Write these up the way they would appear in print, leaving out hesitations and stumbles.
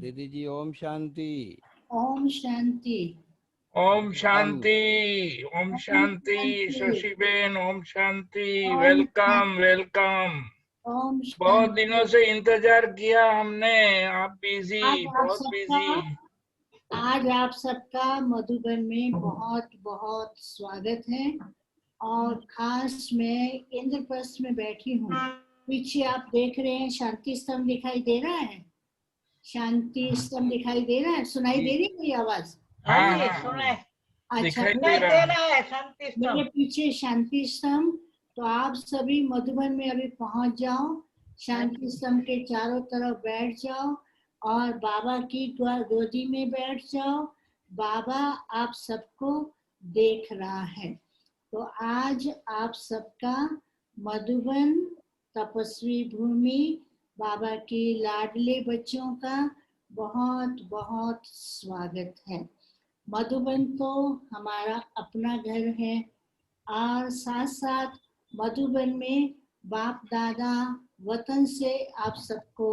दीदी जी ओम शांति। ओम शांति। ओम शांति। ओम ओम शांति। शांति। शशिबेन ओम शांति। ओम welcome welcome. ओम बहुत दिनों शांति। से इंतजार किया हमने। आप बिजी, आज आप बहुत सबका बिजी। आज आप सबका मधुबन में बहुत बहुत स्वागत है। और खास मैं इंद्रप्रस्थ में बैठी हूँ। पीछे आप देख रहे हैं शांति स्तंभ दिखाई दे रहा है। शांति स्तंभ दिखाई दे रहा है। सुनाई दे रही है मेरी आवाज? हाँ हाँ जी, हाँ, सुनाए अच्छा, दिखाई दे सुनाई रहा दे है। रहा है शांति मेरे स्तंभ। पीछे शांति स्तंभ। तो आप सभी मधुबन में अभी पहुंच जाओ। शांति स्तंभ के चारों तरफ बैठ जाओ और बाबा की गोदी में बैठ जाओ। बाबा आप सबको देख रहा है। तो आज आप सबका मधुबन तपस्वी भूमि बाबा की लाडले बच्चों का बहुत बहुत स्वागत है। मधुबन तो हमारा अपना घर है और साथ साथ मधुबन में बाप दादा वतन से आप सबको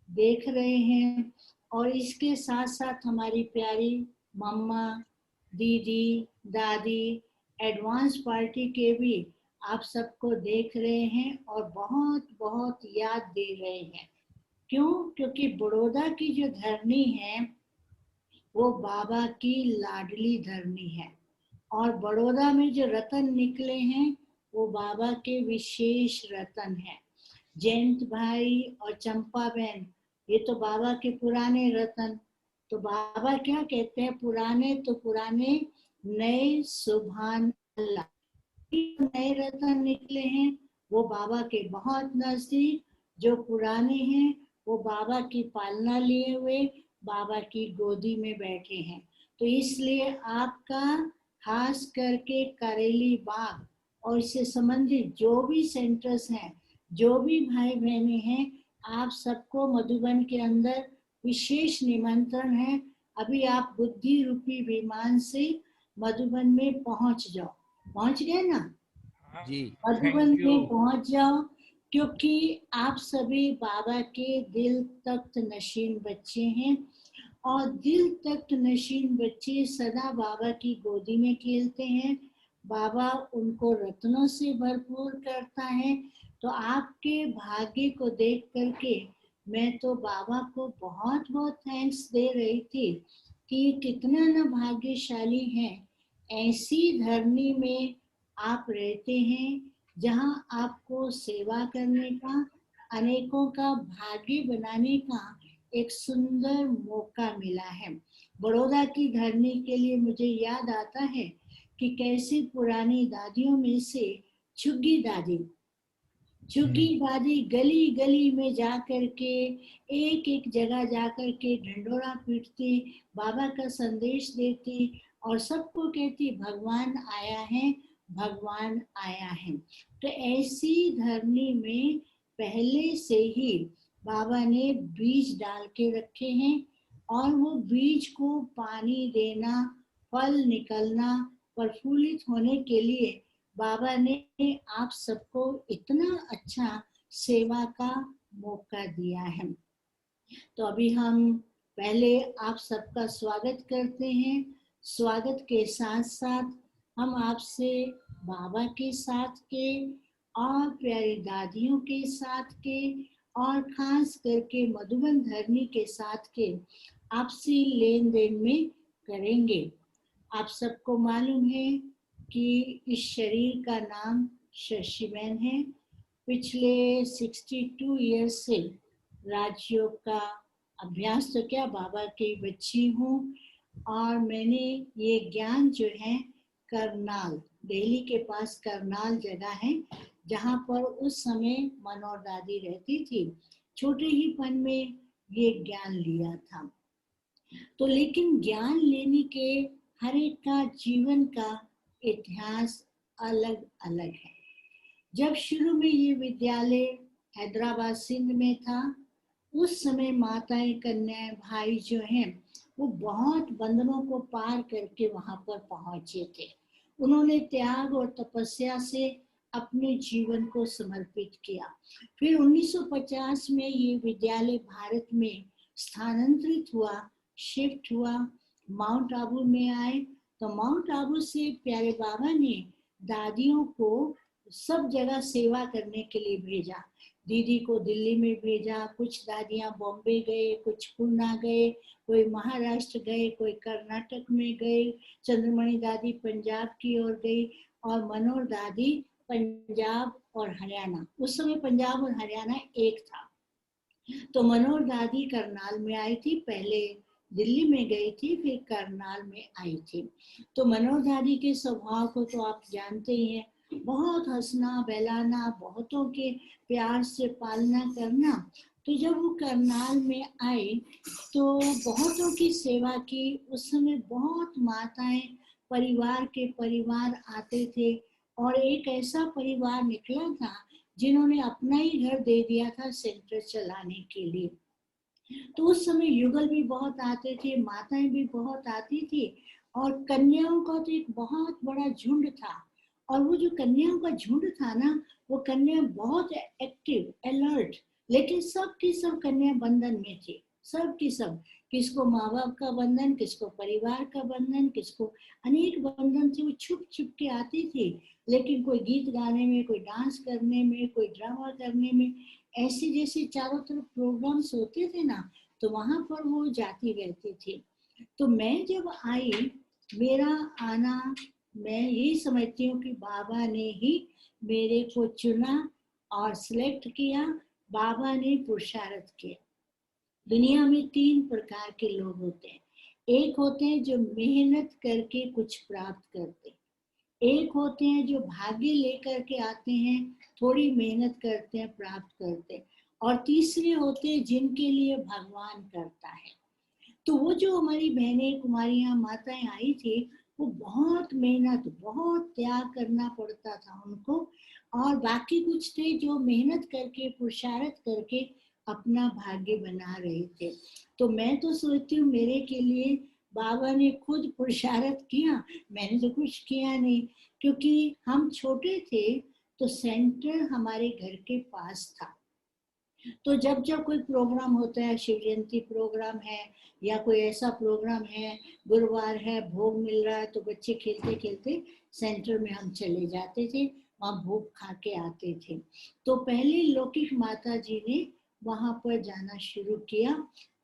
देख रहे हैं। और इसके साथ साथ हमारी प्यारी मम्मा, दीदी, दादी, एडवांस पार्टी के भी आप सबको देख रहे हैं और बहुत बहुत याद दे रहे हैं। क्यों? क्योंकि बड़ौदा की जो धरनी है वो बाबा की लाडली धरनी है। और बड़ौदा में जो रतन निकले हैं वो बाबा के विशेष रतन हैं। जयंत भाई और चंपा बहन ये तो बाबा के पुराने रतन। तो बाबा क्या कहते हैं, पुराने तो पुराने, नए सुभान अल्लाह। नए रतन निकले हैं वो बाबा के बहुत नजदीक। जो पुराने हैं वो बाबा की पालना लिए हुए बाबा की गोदी में बैठे हैं। तो इसलिए आपका खास करके करेली बाग और इससे संबंधित जो भी सेंटर्स हैं, जो भी भाई बहनें हैं, आप सबको मधुबन के अंदर विशेष निमंत्रण है। अभी आप बुद्धि रूपी विमान से मधुबन में पहुंच जाओ। पहुंच गए ना? जी मधुबन थैंक यू। में पहुंच जाओ, क्योंकि आप सभी बाबा के दिल तख्त नशीन बच्चे हैं। और दिल तख्त नशीन बच्चे सदा बाबा की गोदी में खेलते हैं। बाबा उनको रत्नों से भरपूर करता है। तो आपके भाग्य को देख करके मैं तो बाबा को बहुत बहुत थैंक्स दे रही थी कि कितना न भाग्यशाली है। ऐसी धरनी में आप रहते हैं जहां आपको सेवा करने का, अनेकों का भाग्य बनाने का एक सुंदर मौका मिला है। बड़ौदा की धरनी के लिए मुझे याद आता है कि कैसी पुरानी दादियों में से झुग्गी दादी गली गली में जा करके एक एक जगह जा करके ढंडोरा पीटती, बाबा का संदेश देती और सबको कहती भगवान आया है, भगवान आया है। तो ऐसी धरनी में पहले से ही बाबा ने बीज डाल के रखे हैं और वो बीज को पानी देना, फल निकलना, प्रफुल्लित होने के लिए बाबा ने आप सबको इतना अच्छा सेवा का मौका दिया है। तो अभी हम पहले आप सबका स्वागत करते हैं। स्वागत के साथ साथ हम आपसे बाबा के साथ के और प्यारी दादियों के साथ के और खास करके मधुबन धरनी के साथ के आपसी लेन देन में करेंगे। आप सबको मालूम है कि इस शरीर का नाम शशिबेन है। पिछले 62 ईयर्स से राजयोग का अभ्यास तो क्या, बाबा की बच्ची हूँ। और मैंने ये ज्ञान जो है करनाल, दिल्ली के पास करनाल जगह है जहाँ पर उस समय मनोहर दादी रहती थी, छोटे ही पन में ये ज्ञान लिया था। तो लेकिन ज्ञान लेने के हर एक का जीवन का इतिहास अलग अलग है। जब शुरू में ये विद्यालय हैदराबाद सिंध में था, उस समय माताएं, कन्याएं, भाई जो हैं वो बहुत बंधनों को पार करके वहां पर पहुंचे थे। उन्होंने त्याग और तपस्या से अपने जीवन को समर्पित किया। फिर 1950 में ये विद्यालय भारत में स्थानांतरित हुआ, शिफ्ट हुआ, माउंट आबू में आए। तो माउंट आबू से प्यारे बाबा ने दादियों को सब जगह सेवा करने के लिए भेजा। दीदी को दिल्ली में भेजा, कुछ दादियां बॉम्बे गए, कुछ पूना गए, कोई महाराष्ट्र गए, कोई कर्नाटक में गए, चंद्रमणि दादी पंजाब की ओर गई और मनोहर दादी पंजाब और हरियाणा। उस समय पंजाब और हरियाणा एक था। तो मनोहर दादी करनाल में आई थी, पहले दिल्ली में गई थी, फिर करनाल में आई थी। तो मनोहर दादी के स्वभाव को तो आप जानते ही हैं, बहुत हंसना बहलाना, बहुतों के प्यार से पालना करना। तो जब वो करनाल में आए तो बहुतों की सेवा की। उस समय बहुत माताएं परिवार के परिवार आते थे और एक ऐसा परिवार निकला था जिन्होंने अपना ही घर दे दिया था सेंटर चलाने के लिए। तो उस समय युगल भी बहुत आते थे, माताएं भी बहुत आती थी और कन्याओं का तो एक बहुत बड़ा झुंड था। और वो जो कन्याओं का झुंड था ना, वो कन्या बहुत एक्टिव, अलर्ट, लेकिन सब की सब कन्या बंधन में थी, सब की सब। किसको माँ बाप का बंधन, किसको परिवार का बंधन, किसको अनेक बंधन थे। वो छुप छुप के आती थी, लेकिन कोई गीत गाने में, कोई डांस करने में, कोई ड्रामा करने में, ऐसे जैसे चारों तरफ प्रोग्राम्स होते थे ना, तो वहां पर वो जाती रहती थी। तो मैं जब आई, मेरा आना, मैं यही समझती हूँ कि बाबा ने ही मेरे को चुना और सिलेक्ट किया, बाबा ने पुरुषार्थ किया। दुनिया में 3 प्रकार के लोग होते हैं। एक होते हैं जो मेहनत करके कुछ प्राप्त करते, एक होते हैं जो भाग्य लेकर के आते हैं, थोड़ी मेहनत करते हैं, प्राप्त करते हैं, और तीसरे होते हैं जिनके लिए भगवान करता है। तो वो जो हमारी बहनें कुमारियां माताएं आई थी, वो बहुत मेहनत, बहुत त्याग करना पड़ता था उनको। और बाकी कुछ थे जो मेहनत करके, पुरुषार्थ करके अपना भाग्य बना रहे थे। तो मैं तो सोचती हूँ मेरे के लिए बाबा ने खुद पुरुषार्थ किया, मैंने तो कुछ किया नहीं। क्योंकि हम छोटे थे तो सेंटर हमारे घर के पास था। तो जब जब कोई प्रोग्राम होता है, शिव जयंती प्रोग्राम है या कोई ऐसा प्रोग्राम है, गुरुवार है, भोग मिल रहा है, तो बच्चे खेलते खेलते सेंटर में हम चले जाते थे, वहाँ भोग खा के आते थे। तो पहले लौकिक माता जी ने वहां पर जाना शुरू किया।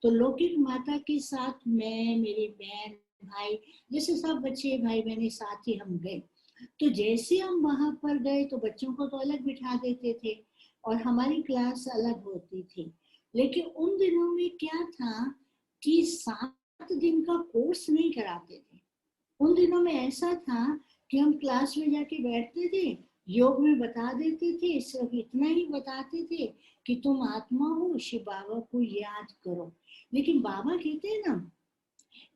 तो लौकिक माता के साथ मैं, मेरी बहन, भाई, जैसे सब बच्चे भाई बहने साथ ही हम गए। तो जैसे हम वहां पर गए तो बच्चों को तो अलग बिठा देते थे और हमारी क्लास अलग होती थी। लेकिन उन दिनों में क्या था कि 7 दिन का कोर्स नहीं कराते थे। उन दिनों में ऐसा था कि हम क्लास में जाके बैठते थे, योग में बता देते थे, सिर्फ इतना ही बताते थे कि तुम आत्मा हो, शिव बाबा को याद करो। लेकिन बाबा कहते हैं ना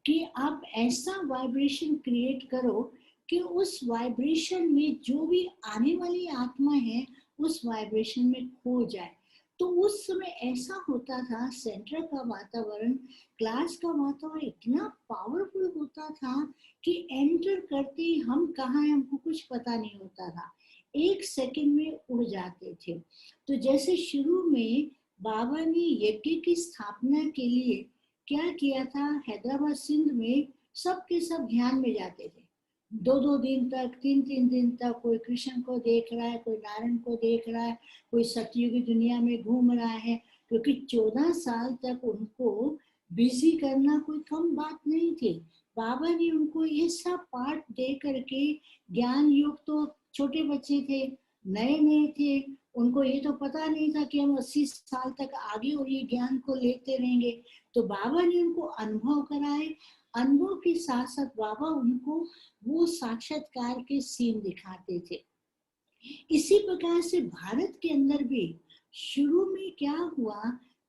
कि आप ऐसा वाइब्रेशन क्रिएट करो कि उस वाइब्रेशन में जो भी आने वाली आत्मा है उस वाइब्रेशन में खो जाए। तो उस समय ऐसा होता था, सेंटर का वातावरण, क्लास का वातावरण इतना पावरफुल होता था कि एंटर करते ही हम कहाँ हैं हमको कुछ पता नहीं होता था, 1 सेकंड में उड़ जाते थे। तो जैसे शुरू में बाबा ने यज्ञ की स्थापना के लिए क्या किया था, हैदराबाद सिंध में सबके सब ध्यान में जाते थे। 2-2 दिन तक, 3-3 दिन तक कोई कृष्ण को देख रहा है, कोई नारायण को देख रहा है, कोई सतयुगी दुनिया में घूम रहा है। क्योंकि 14 साल तक उनको बिजी करना कोई कम बात नहीं थी। बाबा ने उनको ये सब पाठ दे करके, ज्ञान योग, तो छोटे बच्चे थे, नए नए थे, उनको ये तो पता नहीं था कि हम 80 साल तक आगे और ये ज्ञान को लेते रहेंगे। तो बाबा ने उनको अनुभव कराए। अनुभव के साथ साथ बाबा उनको वो साक्षात्कार के सीन दिखाते थे। इसी प्रकार से भारत के अंदर भी शुरू में क्या हुआ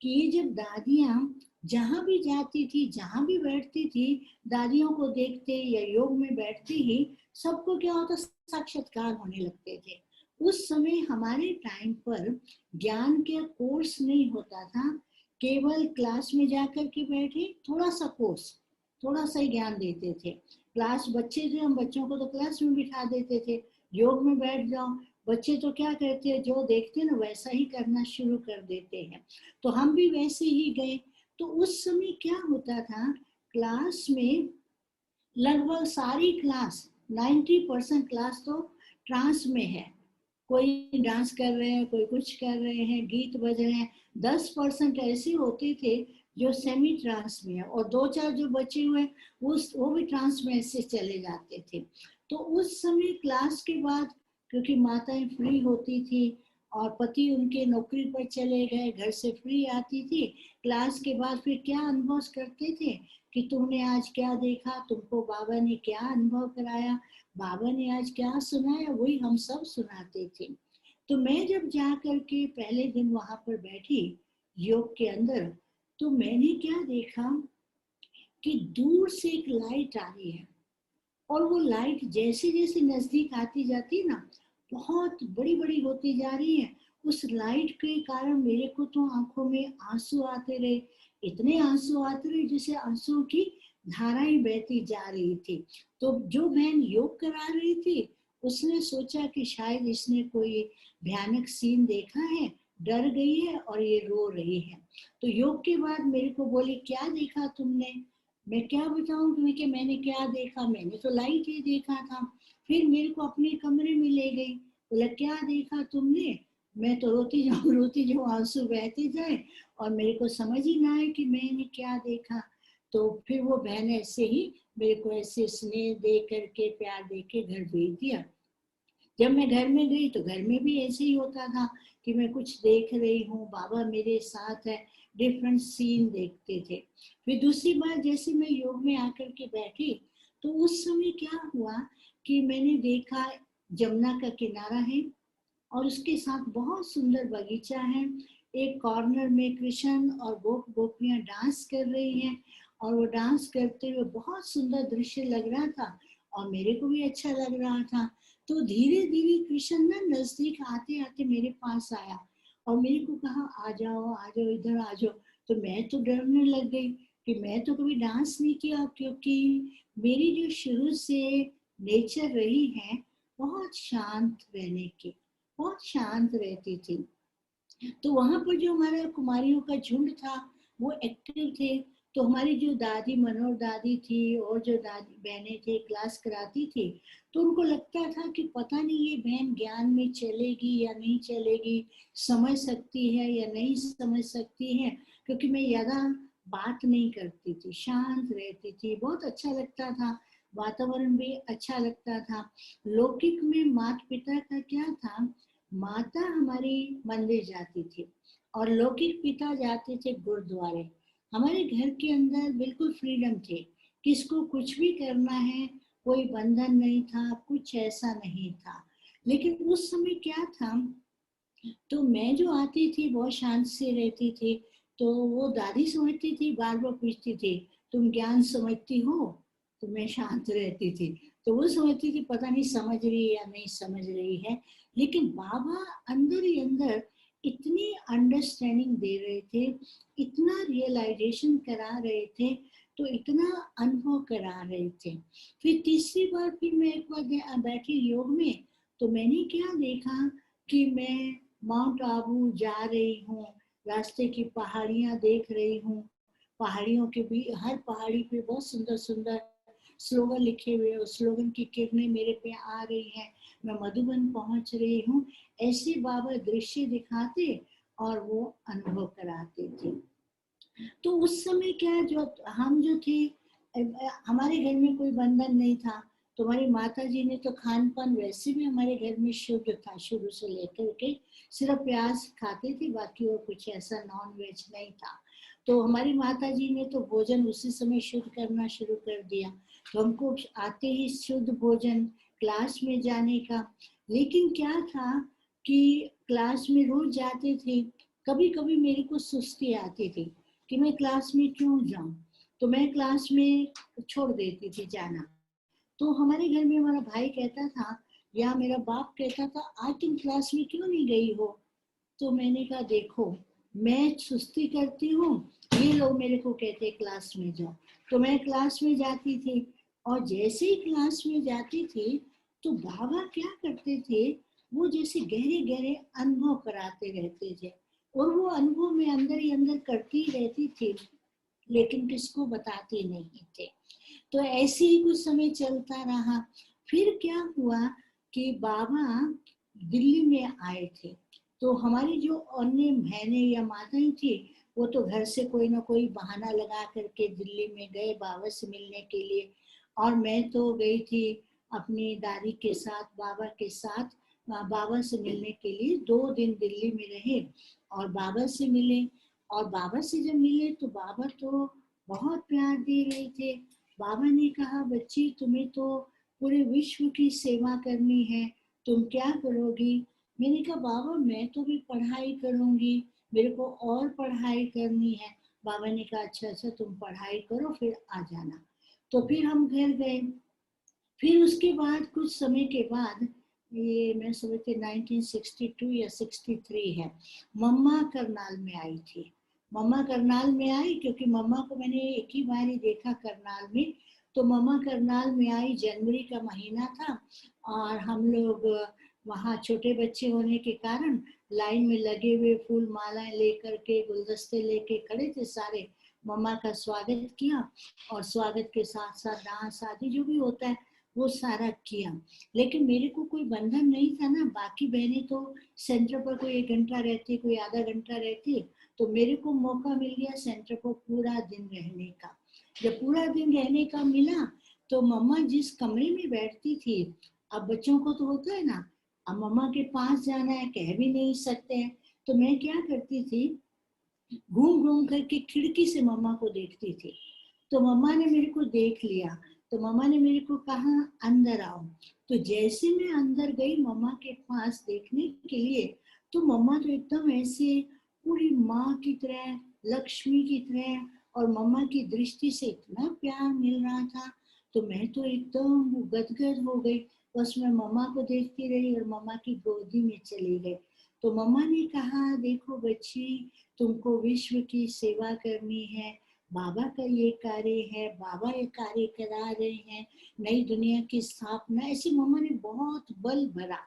कि ये जब दादियां जहां भी जाती थी, जहां भी बैठती थी, दादियों को देखते या योग में बैठती ही सबको क्या होता, साक्षात्कार होने लगते थे। उस समय हमारे टाइम पर ज्ञान के कोर्स नहीं होता था, केवल क्लास में जाकर के बैठे, थोड़ा सा कोर्स, थोड़ा सा ही ज्ञान देते थे। क्लास बच्चे थे, हम बच्चों को तो क्लास में बिठा देते थे, योग में बैठ जाओ। बच्चे तो क्या करते हैं, जो देखते हैं ना वैसा ही करना शुरू कर देते हैं। तो हम भी वैसे ही गए। तो उस समय क्या होता था, क्लास में लगभग सारी क्लास 90% क्लास तो ट्रांस में है। कोई डांस कर रहे हैं, कोई कुछ कर रहे हैं, गीत बज रहे हैं। 10% ऐसे होते थे जो सेमी ट्रांस में है, और 2-4 जो बचे हुए वो भी ट्रांस में ऐसे चले जाते थे। तो उस समय क्लास के बाद, क्योंकि माताएं फ्री होती थी और पति उनके नौकरी पर चले गए, घर से फ्री आती थी, क्लास के बाद फिर क्या अनुभव करते थे कि तुमने आज क्या देखा, तुमको बाबा ने क्या अनुभव कराया, बाबा ने आज क्या सुनाया, वही हम सब सुनाते थे। तो मैं जब जा करके पहले दिन वहां पर बैठी योग के अंदर, तो मैंने क्या देखा कि दूर से एक लाइट आ रही है, और वो लाइट जैसे जैसे नजदीक आती जाती है ना, बहुत बड़ी बड़ी होती जा रही है। उस लाइट के कारण मेरे को तो आंखों में आंसू आते रहे, इतने आंसू आते रहे जैसे आंसू की धाराएं बहती जा रही थी। तो जो बहन योग करा रही थी, उसने सोचा कि शायद इसने कोई भयानक सीन देखा है, डर गई है और ये रो रही है। तो योग के बाद मेरे को बोली, क्या देखा तुमने? मैं क्या बताऊं तुम्हें कि मैंने क्या देखा, मैंने तो लाइट ही देखा था। फिर मेरे को अपने कमरे में ले गई, बोला क्या देखा तुमने? मैं तो रोती जाऊं, आंसू बहते जाए और मेरे को समझ ही ना आए कि मैंने क्या देखा। तो फिर वो बहन ऐसे ही मेरे को ऐसे स्नेह दे करके, प्यार दे के घर भेज दिया। जब मैं घर में गई तो घर में भी ऐसे ही होता था कि मैं कुछ देख रही हूँ, बाबा मेरे साथ है, डिफरेंट सीन देखते थे। फिर दूसरी बार जैसे मैं योग में आकर के बैठी, तो उस समय क्या हुआ कि मैंने देखा जमुना का किनारा है और उसके साथ बहुत सुंदर बगीचा है। एक कॉर्नर में कृष्ण और गोपियां डांस कर रही हैं, और वो डांस करते हुए बहुत सुंदर दृश्य लग रहा था और मेरे को भी अच्छा लग रहा था। तो धीरे धीरे कृष्ण ना नजदीक आते आते मेरे पास आया और मेरे को कहा, आ जाओ इधर आ जाओ। तो मैं तो डरने लग गई कि मैं तो कभी डांस नहीं किया, क्योंकि मेरी जो शुरू से नेचर रही है बहुत शांत रहने की, बहुत शांत रहती थी। तो वहां पर जो हमारा कुमारियों का झुंड था वो एक्टिव थे। तो हमारी जो दादी, मनोहर दादी थी, और जो दादी बहनें थे क्लास कराती थी, तो उनको लगता था कि पता नहीं ये बहन ज्ञान में चलेगी या नहीं चलेगी, समझ सकती है या नहीं समझ सकती है, क्योंकि मैं ज्यादा बात नहीं करती थी, शांत रहती थी, बहुत अच्छा लगता था, वातावरण भी अच्छा लगता था। लौकिक में माता पिता का क्या था, माता हमारी मंदिर जाती थी और लौकिक पिता जाते थे गुरुद्वारे। हमारे घर के अंदर बिल्कुल फ्रीडम थे, किसको कुछ भी करना है, कोई बंधन नहीं था, कुछ ऐसा नहीं था। लेकिन उस समय क्या था, तो मैं जो आती थी बहुत शांत से रहती थी, तो वो दादी समझती थी, बार बार पूछती थी, तुम ज्ञान समझती हो? तो मैं शांत रहती थी। तो वो समझती थी पता नहीं समझ रही है या नहीं समझ रही है। लेकिन बाबा अंदर ही अंदर इतनी अंडरस्टैंडिंग दे रहे थे, इतना रियलाइजेशन करा रहे थे, तो इतना अनुभव करा रहे थे। फिर तीसरी बार फिर मैं एक बार बैठी योग में, तो मैंने क्या देखा कि मैं माउंट आबू जा रही हूँ, रास्ते की पहाड़ियाँ देख रही हूँ, पहाड़ियों के भी हर पहाड़ी पे बहुत सुंदर सुंदर स्लोगन लिखे हुए, उस स्लोगन की किरणें मेरे पे आ रही हैं, मैं मधुबन पहुंच रही हूँ। ऐसे बाबा दृश्य दिखाते और वो अनुभव कराते थे। तो उस समय क्या, जो हम जो थे, हमारे घर में कोई बंधन नहीं था। तो हमारी माता जी ने तो खान पान वैसे भी हमारे घर में शुद्ध था, शुरू से लेकर के सिर्फ प्याज खाते थे, बाकी और कुछ ऐसा नॉन वेज नहीं था। तो हमारी माता जी ने तो भोजन उसी समय शुद्ध करना शुरू कर दिया, तो हमको आते ही शुद्ध भोजन, क्लास में जाने का। लेकिन क्या था कि क्लास में रोज जाते थे, कभी कभी मेरे को सुस्ती आती थी कि मैं क्लास में क्यों जाऊं, तो मैं क्लास में छोड़ देती थी जाना। तो हमारे घर में हमारा भाई कहता था या मेरा बाप कहता था, आज तुम क्लास में क्यों नहीं गई हो? तो मैंने कहा, देखो मैं सुस्ती करती हूँ, ये लोग मेरे को कहते क्लास में जाओ। तो मैं क्लास में जाती थी, और जैसे ही क्लास में जाती थी तो बाबा क्या करते थे, वो जैसे गहरे गहरे अनुभव कराते रहते थे, और वो अनुभव में अंदर ही अंदर करती रहती थी। लेकिन किसको बताते नहीं थे। तो ऐसे ही कुछ समय चलता रहा। फिर क्या हुआ कि बाबा दिल्ली में आए थे, तो हमारी जो अन्य बहनें या माताएं थी वो तो घर से कोई ना कोई बहाना लगा करके दिल्ली में गए बाबा से मिलने के लिए। और मैं तो गई थी अपनी दादी के साथ, बाबा के साथ बाबा से मिलने के लिए। 2 दिन दिल्ली में रहे और बाबा से मिले। और बाबा से जब मिले तो बाबा तो बहुत प्यार दे रहे थे। बाबा ने कहा, बच्ची तुम्हें तो पूरे विश्व की सेवा करनी है, तुम क्या करोगी? मैंने कहा, बाबा मैं तो भी पढ़ाई करूंगी, मेरे को और पढ़ाई करनी है। बाबा ने कहा, अच्छा अच्छा तुम पढ़ाई करो फिर आ जाना। तो फिर हम घर गए। फिर उसके बाद कुछ समय के बाद, ये मैं समझती 1962 या 63 है, मम्मा करनाल में आई थी। मम्मा करनाल में आई क्योंकि मम्मा को मैंने एक ही बार ही देखा करनाल में। तो मम्मा करनाल में आई, जनवरी का महीना था और हम लोग वहाँ छोटे बच्चे होने के कारण लाइन में लगे हुए फूल मालाएं लेकर के, गुलदस्ते लेके खड़े थे सारे। मम्मा का स्वागत किया और स्वागत के साथ साथ डांस आदि जो भी होता है वो सारा किया। लेकिन मेरे को कोई बंधन नहीं था ना, बाकी बहनें तो सेंटर पर कोई 1 घंटा रहती, कोई आधा घंटा रहती, तो मेरे को मौका मिल गया सेंटर पर पूरा दिन रहने का। जब पूरा दिन रहने का मिला तो मम्मा जिस कमरे में बैठती थी, अब बच्चों को तो होता है ना, अब मम्मा के पास जाना है, कह भी नहीं सकते हैं, तो मैं क्या करती थी, घूम घूम करके खिड़की से मम्मा को देखती थी। तो मम्मा ने मेरे को देख लिया तो मम्मा ने मेरे को कहा, अंदर आओ। तो जैसे मैं अंदर गई मम्मा के पास देखने के लिए, तो मम्मा तो एकदम ऐसे पूरी माँ की तरह, लक्ष्मी की तरह, और मम्मा की दृष्टि से इतना प्यार मिल रहा था। तो मैं तो एकदम गदगद हो गई। बस मैं मम्मा को देखती रही और मम्मा की गोदी में चली गई। तो मम्मा ने कहा, देखो बच्ची, तुमको विश्व की सेवा करनी है, बाबा का ये कार्य है, बाबा ये कार्य करा रहे हैं, नई दुनिया की स्थापना। ऐसे मम्मा ने बहुत बल भरा।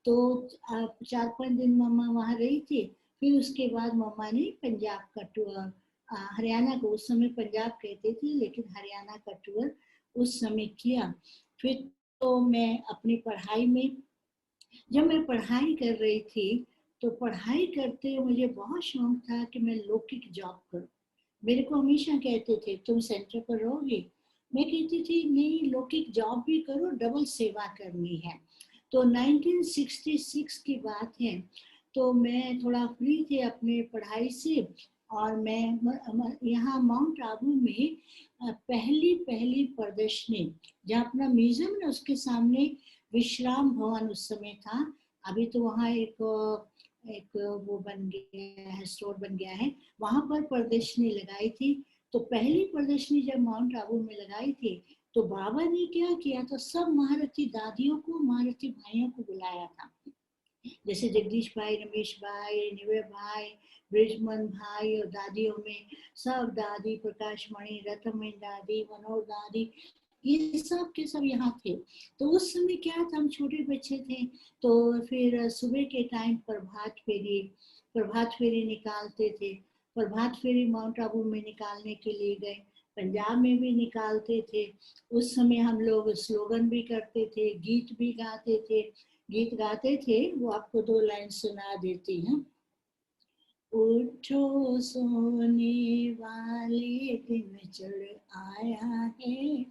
तो 4-5 दिन मम्मा वहाँ रही थी। फिर उसके बाद मम्मा ने पंजाब का टूर, हरियाणा को, उस समय पंजाब कहते थे लेकिन हरियाणा का टूर उस समय किया। फिर तो मैं अपनी पढ़ाई में, जब मैं पढ़ाई कर रही थी तो पढ़ाई करते मुझे बहुत शौक था कि मैं लौकिक जॉब करूं। मेरे को हमेशा कहते थे, तुम सेंटर पर रहोगी? मैं कहती थी, नहीं, लौकिक जॉब भी करो, डबल सेवा करनी है। तो 1966 की बात है। तो मैं थोड़ा फ्री थी अपने पढ़ाई से और मैं यहाँ माउंट आबू में पहली पहली प्रदर्शनी, जहाँ अपना म्यूजियम है उसके सामने विश्राम भवन उस समय था। अभी तो वहाँ एक वो बन गया है, स्टोर बन गया है। वहां पर प्रदर्शनी लगाई थी। तो पहली प्रदर्शनी जब माउंट आबू में लगाई थी तो बाबा ने क्या किया था, सब महारथी दादियों को, महारथी भाइयों को बुलाया था। जैसे जगदीश भाई, रमेश भाई, निवे भाई, ब्रिजमन भाई, और दादियों में सब दादी, प्रकाश मणि, रतमयी दादी, मनोहर दादी, ये सब के सब यहाँ थे। तो उस समय क्या था, हम छोटे बच्चे थे। तो फिर सुबह के टाइम प्रभात फेरी निकालते थे। प्रभात फेरी माउंट आबू में निकालने के लिए गए, पंजाब में भी निकालते थे। उस समय हम लोग स्लोगन भी करते थे, गीत भी गाते थे। गीत गाते थे, वो आपको 2 लाइन सुना देती हूँ। उठो सोने वाले, दिन चढ़ आया है,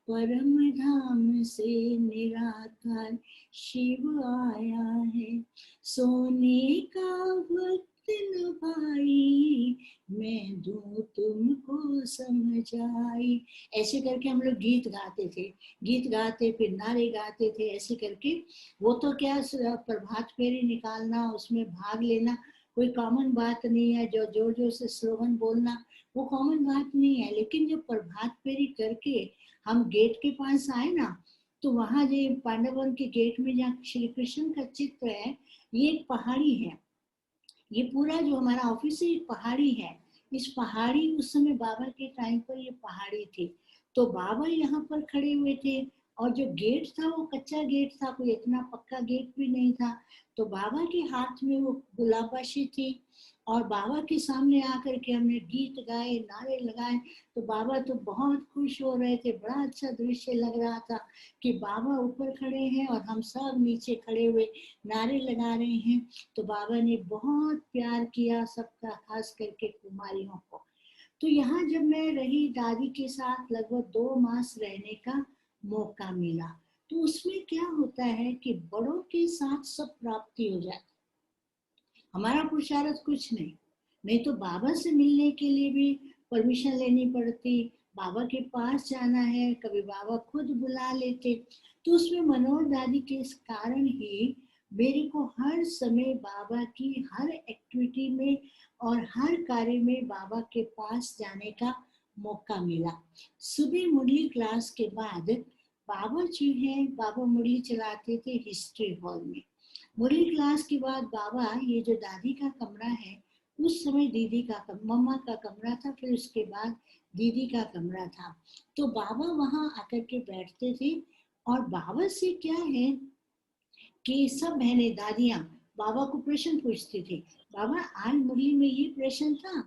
परम धाम से निराकार शिव आया है। सोने का वक्त न भाई, मैं दूं तुमको समझाई। ऐसे करके हम लोग गीत गाते थे। गीत गाते फिर नारे गाते थे, ऐसे करके। वो तो क्या, प्रभात फेरी निकालना, उसमें भाग लेना कोई कॉमन बात नहीं है। जो जोर जोर से स्लोगन बोलना वो कॉमन बात नहीं है। लेकिन जब प्रभात फेरी करके हम गेट के पास आए ना, तो वहां जो पांडवन के गेट में जहाँ श्री कृष्ण का चित्र है, ये एक पहाड़ी है। ये पूरा जो हमारा ऑफिस है एक पहाड़ी है। इस पहाड़ी, उस समय बाबा के टाइम पर ये पहाड़ी थी। तो बाबा यहाँ पर खड़े हुए थे और जो गेट था वो कच्चा गेट था, कोई इतना पक्का गेट भी नहीं था। तो बाबा के हाथ में वो गुलाबाशी थी और बाबा के सामने आकर के हमने गीत गाए, नारे लगाए। तो बाबा तो बहुत खुश हो रहे थे, बड़ा अच्छा दृश्य लग रहा था कि बाबा ऊपर खड़े हैं और हम सब नीचे खड़े हुए नारे लगा रहे हैं। तो बाबा ने बहुत प्यार किया सबका, खास करके कुमारियों को। तो यहाँ जब मैं रही दादी के साथ लगभग 2 मास रहने का मौका मिला, तो उसमें क्या होता है कि बड़ों के साथ सब प्राप्ति हो जाती, हमारा पुरुषार्थ कुछ नहीं। नहीं तो बाबा से मिलने के लिए भी परमिशन लेनी पड़ती, बाबा के पास जाना है, कभी बाबा खुद बुला लेते। तो उसमें मनोहर दादी के इस कारण ही मेरे को हर समय बाबा की हर एक्टिविटी में और हर कार्य में बाबा के पास जाने का मौका मिला। सुबह मुरली क्लास के बाद बाबा जी हैं, बाबा मुरली चलाते थे हिस्ट्री हॉल में। मुरली क्लास के बाद बाबा, ये जो दादी का कमरा है, उस समय दीदी का मम्मा का कमरा था, फिर उसके बाद दीदी का कमरा था। तो बाबा वहां आकर के बैठते थे और बाबा से क्या है कि सब बहनें दादियां बाबा को प्रश्न पूछती थी, बाबा आज मुरली में ये प्रश्न था,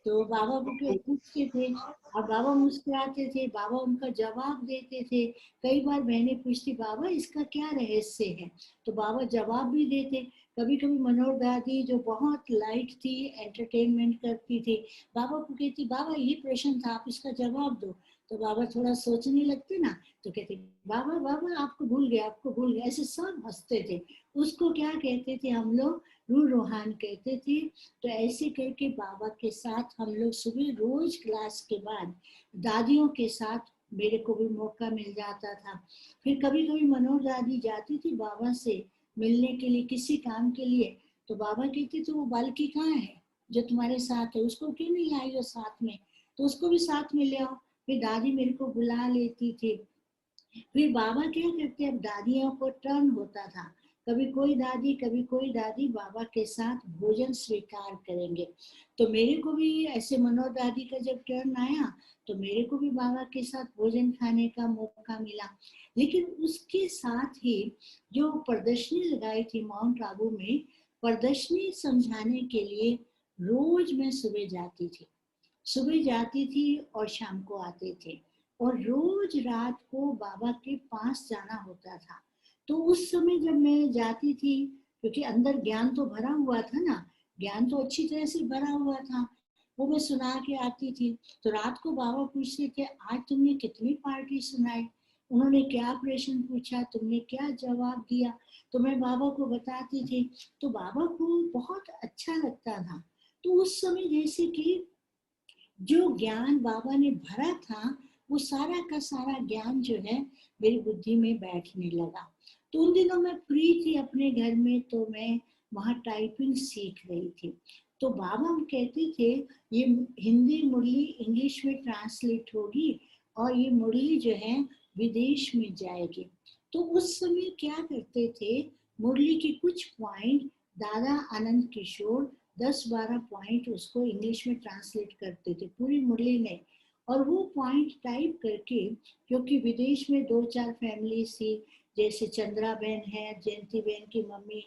तो बाबा को पूछते थे और बाबा मुस्कुराते थे, बाबा उनका जवाब देते थे। कई बार बहनें पूछती, बाबा इसका क्या रहस्य है, तो बाबा जवाब भी देते। कभी कभी मनोहर दादी जो बहुत लाइट थी, एंटरटेनमेंट करती थी, बाबा को कहती, बाबा ये प्रश्न था, आप इसका जवाब दो। तो बाबा थोड़ा सोचने लगते ना, तो कहते, बाबा बाबा आपको भूल गया, आपको भूल गया, ऐसे सब हंसते थे। उसको क्या कहते थे हम लोग, रूह रूहान कहते थे। तो ऐसे करके बाबा के साथ हम लोग सुबह रोज क्लास के बाद दादियों के साथ मेरे को भी मौका मिल जाता था। फिर कभी कभी मनोहर दादी जाती थी बाबा से मिलने के लिए किसी काम के लिए, तो बाबा कहते थे, वो बालकी कहाँ है जो तुम्हारे साथ है, उसको क्यों नहीं लाई हो साथ में, तो उसको भी साथ में ले आओ। फिर दादी मेरे को बुला लेती थी। फिर बाबा क्या करते, अब दादियों को टर्न होता था, कभी कोई दादी कभी कोई दादी बाबा के साथ भोजन स्वीकार करेंगे। तो मेरे को भी ऐसे मनोहर दादी का जब टर्न आया, तो मेरे को भी बाबा के साथ भोजन खाने का मौका मिला। लेकिन उसके साथ ही जो प्रदर्शनी लगाई थी माउंट आबू में, प्रदर्शनी समझाने के लिए रोज मैं सुबह जाती थी, सुबह जाती थी और शाम को आते थे। और रोज रात को बाबा के पास जाना होता था। तो उस समय जब मैं जाती थी, क्योंकि अंदर ज्ञान तो भरा हुआ था ना, ज्ञान तो अच्छी तरह से भरा हुआ था, वो मैं सुना के आती थी। तो रात को बाबा पूछते थे, आज तुमने कितनी पार्टी सुनाई, उन्होंने क्या प्रश्न पूछा, तुमने क्या जवाब दिया, तो मैं बाबा को बताती थी। तो बाबा को बहुत अच्छा लगता था। तो उस समय जैसे कि जो ज्ञान बाबा ने भरा था, वो सारा का सारा ज्ञान जो है मेरी बुद्धि में बैठने लगा। तो उन दिनों मैं फ्री थी अपने घर में, तो मैं वहाँ टाइपिंग सीख रही थी। तो बाबा हम कहते थे, ये हिंदी मुरली इंग्लिश में ट्रांसलेट होगी और ये मुरली जो है विदेश में जाएगी। तो उस समय क्या करते थे, मुरली के कुछ पॉइंट दादा आनंद किशोर 10-12 पॉइंट उसको इंग्लिश में ट्रांसलेट करते थे, पूरी मुरली नहीं। और वो पॉइंट टाइप करके, क्योंकि विदेश में 2-4 फैमिली थी, जैसे चंद्रा बहन है, जयंती बहन की मम्मी,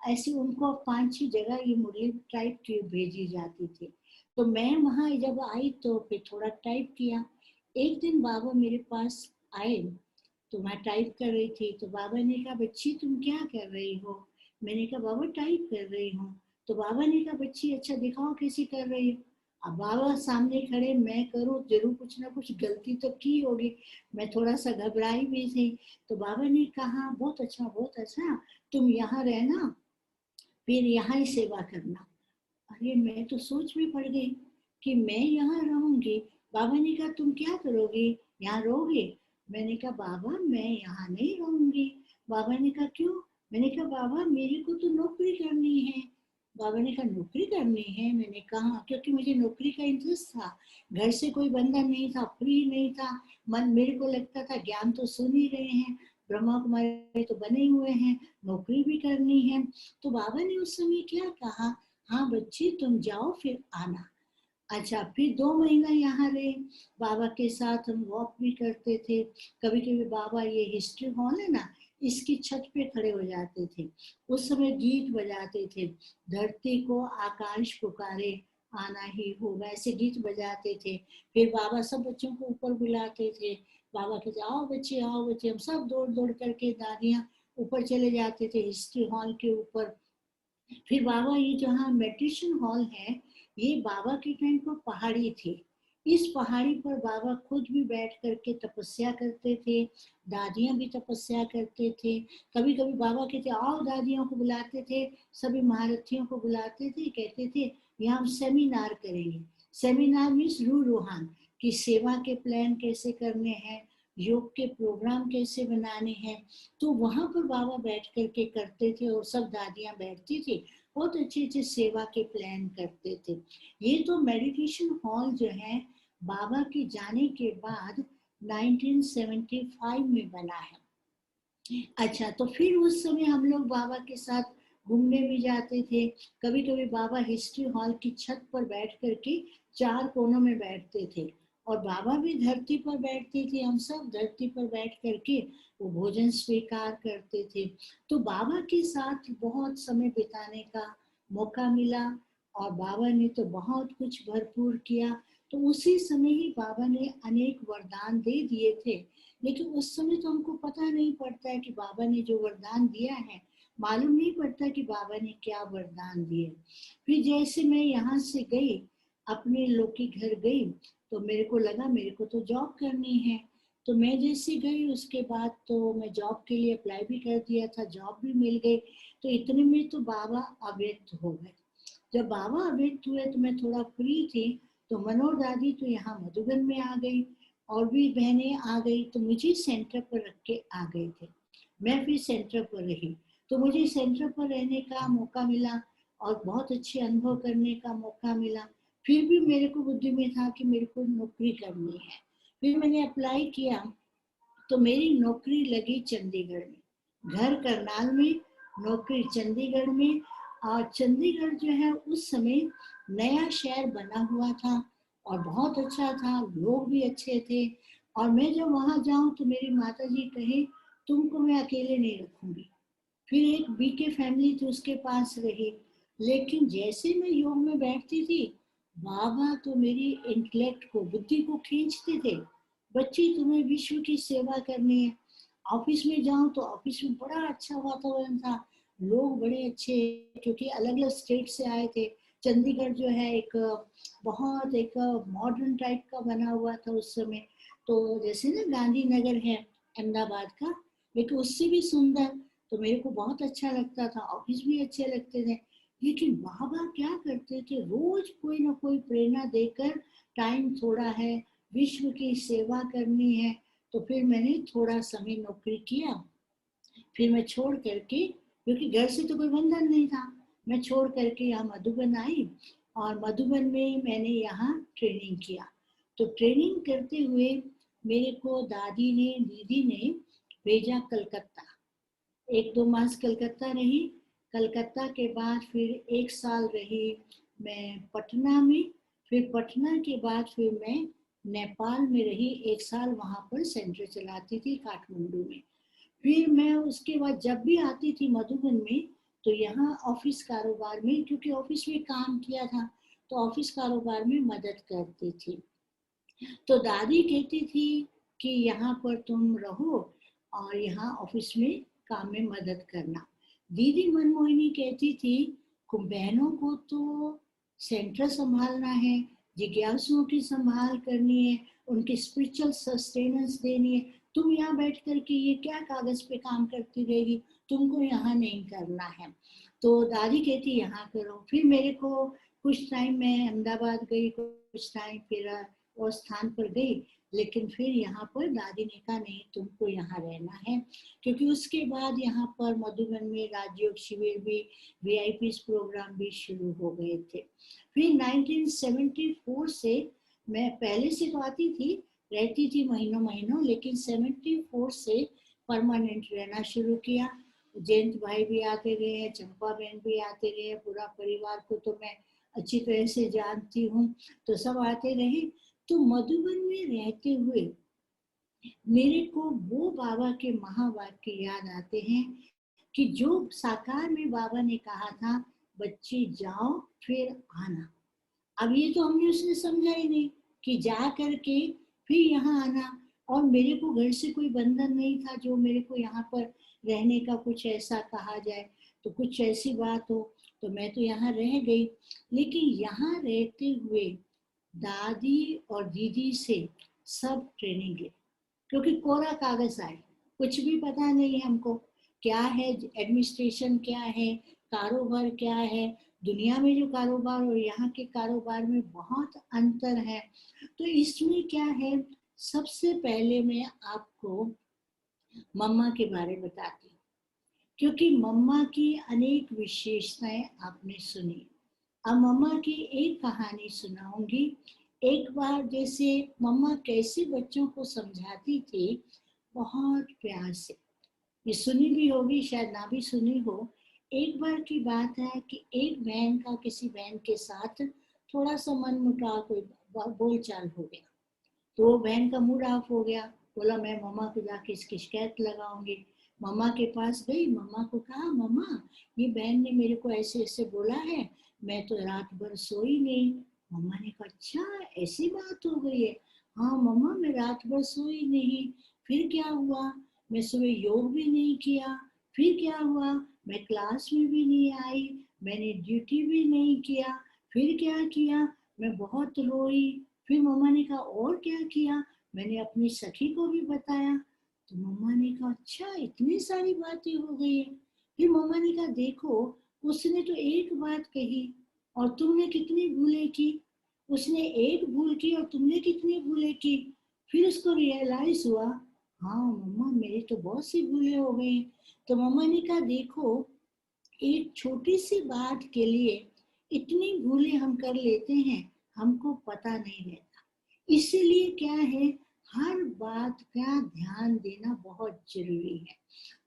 ऐसे उनको 5-6 जगह ये मुरली टाइप की भेजी जाती थी। तो मैं वहाँ जब आई तो फिर थोड़ा टाइप किया। एक दिन बाबा मेरे पास आए, तो मैं टाइप कर रही थी, तो बाबा ने कहा, बच्ची तुम क्या कर रही हो, मैंने कहा बाबा टाइप कर रही हूँ। तो बाबा ने कहा, बच्ची अच्छा दिखाओ कैसी कर रही हो। अब बाबा सामने खड़े, मैं करूँ जरूर कुछ ना कुछ गलती तो की होगी, मैं थोड़ा सा घबराई भी थी। तो बाबा ने कहा, बहुत अच्छा बहुत अच्छा, तुम यहाँ रहना, फिर यहाँ ही सेवा करना। अरे मैं तो सोच में पड़ गई कि मैं यहाँ रहूंगी। बाबा ने कहा, तुम क्या करोगी, यहाँ रहोगे। मैंने कहा, बाबा मैं यहाँ नहीं रहूंगी। बाबा ने कहा, क्यों। मैंने कहा, बाबा मेरे को तो नौकरी करनी है। बाबा ने कहा, नौकरी करनी है। मैंने कहा, क्योंकि मुझे नौकरी का इंटरेस्ट था, घर से कोई बंधन नहीं था, फ्री नहीं था। मन मेरे को लगता था ज्ञान तो सुन ही रहे हैं, ब्रह्मा कुमारी तो बने हुए हैं, नौकरी भी करनी है। तो बाबा ने उस समय क्या कहा, हाँ बच्ची तुम जाओ फिर आना। अच्छा, फिर 2 महीना यहाँ रहे, बाबा के साथ हम वॉक भी करते थे। कभी कभी बाबा, ये हिस्ट्री हॉल है ना, इसकी छत पे खड़े हो जाते थे। उस समय गीत बजाते थे, धरती को आकाश पुकारे आना ही होगा, ऐसे गीत बजाते थे। फिर बाबा सब बच्चों को ऊपर बुलाते थे। बाबा कहते आओ बच्चे, आओ बच्चे। हम सब दौड़ दौड़ करके दादियाँ ऊपर चले जाते थे हिस्ट्री हॉल के ऊपर। फिर बाबा, ये जहाँ मेडिटेशन हॉल है, ये बाबा के टाइम पर पहाड़ी थी। इस पहाड़ी पर बाबा खुद भी बैठ करके तपस्या करते थे, दादियाँ भी तपस्या करते थे। कभी कभी बाबा कहते आओ, दादियों को बुलाते थे, सभी महारथियों को बुलाते थे, कहते थे यहाँ हम सेमिनार करेंगे। सेमिनार मीन्स रूहान की सेवा के प्लान कैसे करने हैं, योग के प्रोग्राम कैसे बनाने हैं। तो वहां पर बाबा बैठ करके करते थे और सब दादियां बैठती थी, बहुत अच्छे अच्छे सेवा के प्लान करते थे। ये तो मेडिटेशन हॉल जो है बाबा के जाने के बाद 1975 में बना है। अच्छा, तो फिर उस समय हम लोग बाबा के साथ घूमने भी जाते थे। कभी कभी बाबा हिस्ट्री हॉल की छत पर बैठ करके 4 कोनों में बैठते थे, और बाबा भी धरती पर बैठते थे। हम सब धरती पर बैठ करके वो भोजन स्वीकार करते थे। तो बाबा के साथ बहुत समय बिताने का मौका मिला, और बाबा ने तो बहुत कुछ भरपूर किया। तो उसी समय ही बाबा ने अनेक वरदान दे दिए थे, लेकिन उस समय तो हमको पता नहीं पड़ता है कि बाबा ने जो वरदान दिया है, मालूम नहीं पड़ता कि बाबा ने क्या वरदान दिए। फिर जैसे मैं यहाँ से गई, अपने लोग के घर गई, तो मेरे को लगा मेरे को तो जॉब करनी है। तो मैं जैसे गई, उसके बाद तो मैं जॉब के लिए अप्लाई भी कर दिया था, जॉब भी मिल गई। तो इतने में तो बाबा अव्यक्त हो गए। जब बाबा अव्यक्त हुए तो मैं थोड़ा फ्री थी, तो मनोहर दादी तो यहाँ मधुबन में आ गई, और भी बहनें आ गई, तो मुझे सेंटर पर रख के आ गए थे। मैं फिर सेंटर पर रही, तो मुझे सेंटर पर रहने का मौका मिला और बहुत अच्छे अनुभव करने का मौका मिला। फिर भी मेरे को बुद्धि में था कि मेरे को नौकरी करनी है। फिर मैंने अप्लाई किया, तो मेरी नौकरी लगी चंडीगढ़ में, घर करनाल में, नौकरी चंडीगढ़ में। और चंडीगढ़ जो है उस समय नया शहर बना हुआ था, और बहुत अच्छा था, लोग भी अच्छे थे। और मैं जब वहां जाऊं तो मेरी माता जी कहे तुमको मैं अकेले नहीं रखूंगी। फिर एक बीके फैमिली थी, उसके पास रही। लेकिन जैसे मैं योग में बैठती थी, बाबा तो मेरी इंटेलेक्ट को, बुद्धि को खींचते थे। बच्ची, तुम्हें विश्व की सेवा करनी है। ऑफिस में जाऊं तो ऑफिस में बड़ा अच्छा वातावरण था, लोग बड़े अच्छे, क्योंकि अलग अलग स्टेट से आए थे। चंडीगढ़ जो है एक बहुत एक मॉडर्न टाइप का बना हुआ था उस समय। तो जैसे ना गांधीनगर है अहमदाबाद का, लेकिन उससे भी सुंदर। तो मेरे को बहुत अच्छा लगता था, ऑफिस भी अच्छे लगते थे। लेकिन बाबा क्या करते थे, रोज कोई ना कोई प्रेरणा देकर, टाइम थोड़ा है, विश्व की सेवा करनी है। तो फिर मैंने थोड़ा समय नौकरी किया, फिर मैं छोड़ करके, क्योंकि घर से तो कोई बंधन नहीं था, मैं छोड़ करके यहाँ मधुबन आई। और मधुबन में मैंने यहाँ ट्रेनिंग किया। तो ट्रेनिंग करते हुए मेरे को दादी ने, दीदी ने भेजा कलकत्ता। 1-2 मास कलकत्ता रही। कलकत्ता के बाद फिर 1 साल रही मैं पटना में। फिर पटना के बाद फिर मैं नेपाल में रही 1 साल, वहां पर सेंटर चलाती थी काठमांडू में। फिर मैं उसके बाद जब भी आती थी मधुबन में, तो यहाँ ऑफिस कारोबार में, क्योंकि ऑफिस में काम किया था, तो ऑफिस कारोबार में मदद करती थी। तो दादी कहती थी कि यहाँ पर तुम रहो और यहाँ ऑफिस में काम में मदद करना। दीदी मनमोहिनी कहती थी बहनों को तो सेंटर संभालना है, जिज्ञासुओं की संभाल करनी है, उनकी स्पिरिचुअल सस्टेनेंस देनी है। तुम यहाँ बैठ करके ये क्या कागज पे काम करती रहेगी, तुमको यहाँ नहीं करना है। तो दादी कहती यहाँ करो। फिर मेरे को कुछ टाइम मैं अहमदाबाद गई, कुछ टाइम फिर और स्थान पर गई। लेकिन फिर यहाँ पर दादी ने कहा नहीं, तुमको यहाँ रहना है, क्योंकि उसके बाद यहाँ पर मधुबन में राजयोग शिविर भी, वीआईपी प्रोग्राम भी शुरू हो गए थे। फिर 1974 से, मैं पहले से तो आती थी, रहती थी महीनों महीनों, लेकिन 74 से परमानेंट रहना शुरू किया। जयंत भाई भी आते रहे, चंपा बहन भी आते रहे, पूरा परिवार को तो मैं अच्छी तरह से जानती हूँ, तो सब आते रहे। तो मधुबन में रहते हुए मेरे को वो बाबा के महावाक्य याद आते हैं कि जो साकार में बाबा ने कहा था, बच्चे जाओ फिर आना। अब ये तो हमने उसने समझा ही नहीं कि जा करके फिर यहाँ आना। और मेरे को घर से कोई बंधन नहीं था जो मेरे को यहाँ पर रहने का कुछ ऐसा कहा जाए, तो कुछ ऐसी बात हो तो मैं तो यहाँ रह गई। लेकिन यहाँ रहते हुए दादी और दीदी से सब ट्रेनिंग ली, क्योंकि कोरा कागज आए, कुछ भी पता नहीं है हमको, क्या है एडमिनिस्ट्रेशन, क्या है कारोबार, क्या है दुनिया में जो कारोबार और यहाँ के कारोबार में बहुत अंतर है। तो इसमें क्या है, सबसे पहले मैं आपको मम्मा के बारे में बताती हूँ, क्योंकि मम्मा की अनेक विशेषताएं आपने सुनी। अब मम्मा की एक कहानी सुनाऊंगी। एक बार जैसे मम्मा कैसे बच्चों को समझाती थी, बहुत प्यार से, ये सुनी भी होगी शायद ना भी सुनी हो। एक बार की बात है कि एक बहन का किसी बहन के साथ थोड़ा सा मन मुटाव, कोई बोलचाल हो गया, तो वो बहन का मूड ऑफ हो गया। बोला मैं मम्मा को जाके इसकी शिकायत लगाऊंगी। मम्मा के पास गई, मम्मा को कहा, मम्मा ये बहन ने मेरे को ऐसे ऐसे बोला है, मैं तो रात भर सोई नहीं। मम्मा ने कहा अच्छा ऐसी बात हो गई है। हाँ मम्मा मैं रात भर सोई नहीं। फिर क्या हुआ? मैं सुबह योग भी नहीं किया। फिर क्या हुआ? मैं क्लास में भी नहीं आई, मैंने ड्यूटी भी नहीं किया। फिर क्या किया? मैं बहुत रोई। फिर मम्मा ने कहा और क्या किया? मैंने अपनी सखी को भी बताया। तो मम्मा ने कहा अच्छा इतनी सारी बातें हो गई है। फिर मम्मा ने कहा देखो, उसने तो एक बात कही और तुमने कितनी भूलें की। उसने एक भूल की और तुमने कितनी भूलें की। फिर उसको रियलाइज हुआ, हाँ मम्मा मेरी तो बहुत सी भूलें हो गई। तो मम्मा ने कहा देखो, एक छोटी सी बात के लिए इतनी भूलें हम कर लेते हैं, हमको पता नहीं रहता। इसीलिए क्या है, हर बात का ध्यान देना बहुत जरूरी है।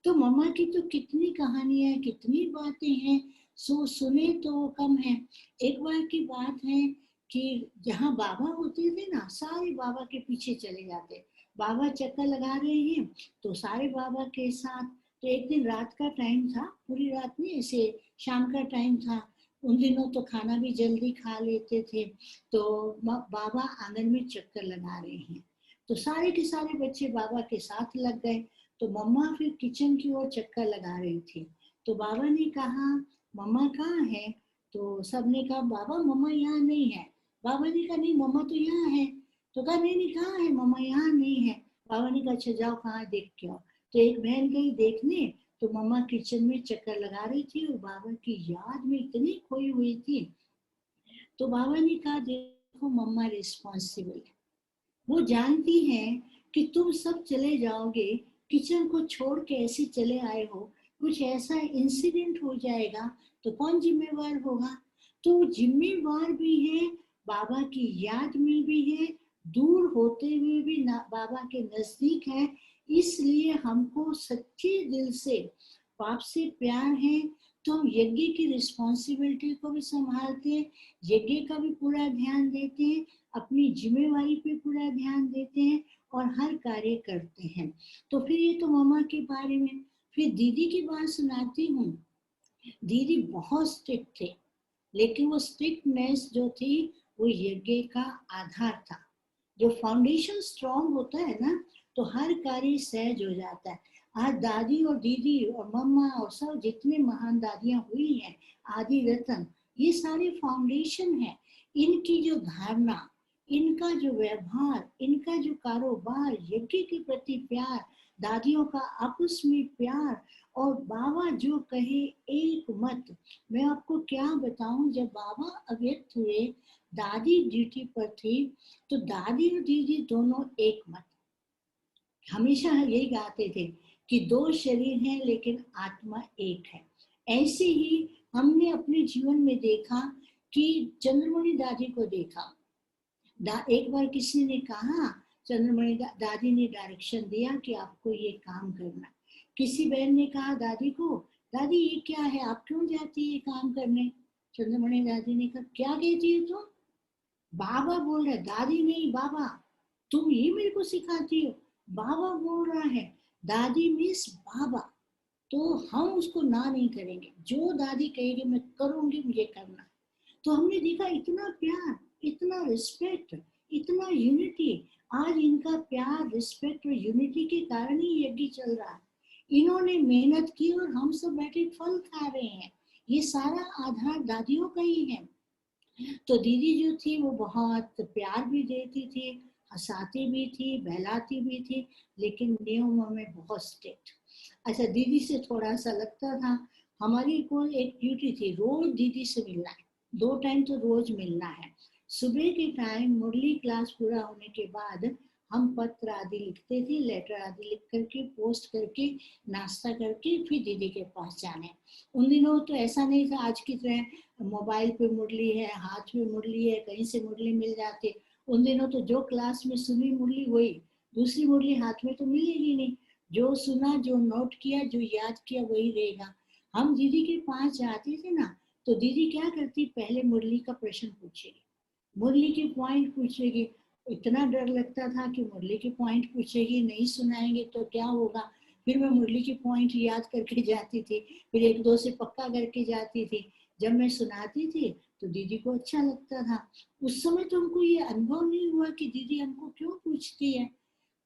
तो मम्मा की तो कितनी कहानियां हैं, कितनी बातें हैं, सुने तो कम है। एक बार की बात है कि जहाँ बाबा होते थे ना, सारे बाबा के पीछे चले जाते। बाबा चक्कर लगा रहे हैं तो सारे बाबा के साथ। तो एक दिन रात का टाइम था, पूरी रात नहीं, ऐसे शाम का टाइम था। उन दिनों तो खाना भी जल्दी खा लेते थे। तो बाबा आंगन में चक्कर लगा रहे हैं, तो सारे के सारे बच्चे बाबा के साथ लग गए। तो मम्मा फिर किचन की ओर चक्कर लगा रही थी। तो बाबा ने कहा मम्मा कहाँ है? तो सबने कहा बाबा मम्मा यहाँ नहीं है। बाबा ने कहा नहीं मम्मा तो यहाँ है। तो कहा नहीं नहीं कहाँ है मम्मा, यहाँ नहीं है। बाबा ने कहा अच्छा जाओ कहाँ देख के आओ। तो एक बहन गई देखने, तो मम्मा किचन में चक्कर लगा रही थी और बाबा की याद में इतनी खोई हुई थी। तो बाबा ने कहा देखो मम्मा रिस्पॉन्सिबल है, वो जानती है कि तुम सब चले जाओगे, किचन को छोड़ के ऐसे चले आए हो, कुछ ऐसा इंसिडेंट हो जाएगा तो कौन जिम्मेवार होगा? तो वो जिम्मेवार भी है, बाबा की याद में भी है, दूर होते हुए भी ना बाबा के नजदीक है। इसलिए हमको सच्चे दिल से बाप से प्यार है, तो हम यज्ञ की रिस्पॉन्सिबिलिटी को भी संभालते हैं, यज्ञ का भी पूरा ध्यान देते हैं, अपनी जिम्मेवारी पे पूरा ध्यान देते हैं और हर कार्य करते हैं। तो फिर ये तो मम्मा के बारे में। फिर दीदी की बात सुनाती हूँ। दीदी बहुत स्ट्रिक्ट थे, लेकिन वो स्ट्रिक्टनेस जो थी वो यज्ञ का आधार था। जो फाउंडेशन स्ट्रांग होता है ना, तो हर कार्य सहज हो जाता है। आज दादी और दीदी और मम्मा और सब जितने महान दादियां हुई हैं, आदि रतन, ये सारे फाउंडेशन है। इनकी जो धारणा, इनका जो व्यवहार, इनका जो कारोबार, यज्ञ के प्रति प्यार, दादियों का आपस में प्यार, और बाबा जो कहे एक मत। मैं आपको क्या बताऊं, जब बाबा अव्यक्त हुए, दादी ड्यूटी पर थी, तो दादी और दीदी दोनों एक मत, हमेशा यही गाते थे कि दो शरीर हैं लेकिन आत्मा एक है। ऐसे ही हमने अपने जीवन में देखा कि चंद्रमणि दादी को देखा। एक बार किसी ने कहा, चंद्रमणि दादी ने डायरेक्शन दिया कि आपको ये काम करना। किसी बहन ने कहा दादी को, दादी ये क्या है, आप क्यों जाती है काम करने? चंद्रमणि दादी ने कहा क्या कहती है तुम? बाबा बोल रहा है, दादी नहीं बाबा, तुम ये मेरे को सिखाती हो? बाबा बोल रहा है, दादी मीन्स बाबा, तो हम उसको ना नहीं करेंगे, जो दादी कहेगी मैं करूंगी, मुझे करना है। तो हमने देखा इतना प्यार, इतना रिस्पेक्ट, इतना यूनिटी। आज इनका प्यार, रिस्पेक्ट और यूनिटी के कारण ही यज्ञ चल रहा है। इन्होंने मेहनत की और हम सब बैठे फल खा रहे हैं। ये सारा आधार दादियों का ही है। तो दीदी जो थी वो बहुत प्यार भी देती थी, हंसाती भी थी, बहलाती भी थी, लेकिन नियमों में बहुत स्ट्रिक्ट। अच्छा, दीदी से थोड़ा सा लगता था, हमारी को एक ड्यूटी थी, रोज दीदी से मिलना है, 2 टाइम तो रोज मिलना है। सुबह के टाइम मुरली क्लास पूरा होने के बाद हम पत्र आदि लिखते थे, लेटर आदि लिख करके पोस्ट करके नाश्ता करके फिर दीदी के पास जाने। उन दिनों तो ऐसा नहीं था आज की तरह मोबाइल पे मुरली है, हाथ में मुरली है, कहीं से मुरली मिल जाती। उन दिनों तो जो क्लास में सुनी मुरली वही, दूसरी मुरली हाथ में तो मिलेगी नहीं। जो सुना, जो नोट किया, जो याद किया वही रहेगा। हम दीदी के पास जाते थे ना, तो दीदी क्या करती, पहले मुरली का प्रश्न पूछेगी, मुरली के पॉइंट पूछेगी। इतना डर लगता था कि मुरली के पॉइंट पूछेगी, नहीं सुनाएंगे तो क्या होगा। फिर मैं मुरली के पॉइंट याद करके जाती थी, फिर 1-2 से पक्का करके जाती थी। जब मैं सुनाती थी तो दीदी को अच्छा लगता था। उस समय तो हमको ये अनुभव नहीं हुआ कि दीदी हमको क्यों पूछती है।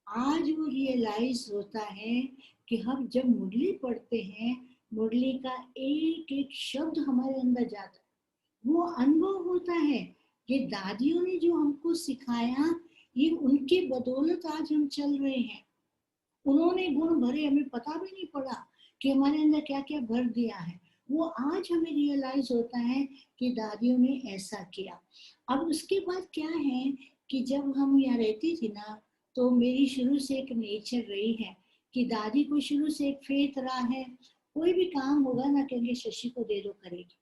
आज वो रियलाइज होता है कि हम जब मुरली पढ़ते हैं, मुरली का एक एक शब्द हमारे अंदर जाता है, वो अनुभव होता है। ये दादियों ने जो हमको सिखाया, ये उनके बदौलत आज हम चल रहे हैं। उन्होंने गुण भरे, हमें पता भी नहीं पड़ा कि हमारे अंदर क्या क्या भर दिया है। वो आज हमें रियलाइज होता है कि दादियों ने ऐसा किया। अब उसके बाद क्या है कि जब हम यहाँ रहती थी ना, तो मेरी शुरू से एक नेचर रही है कि दादी को शुरू से एक फेथ रहा है, कोई भी काम होगा ना, कहेंगे शशि को दे दो, करेगी।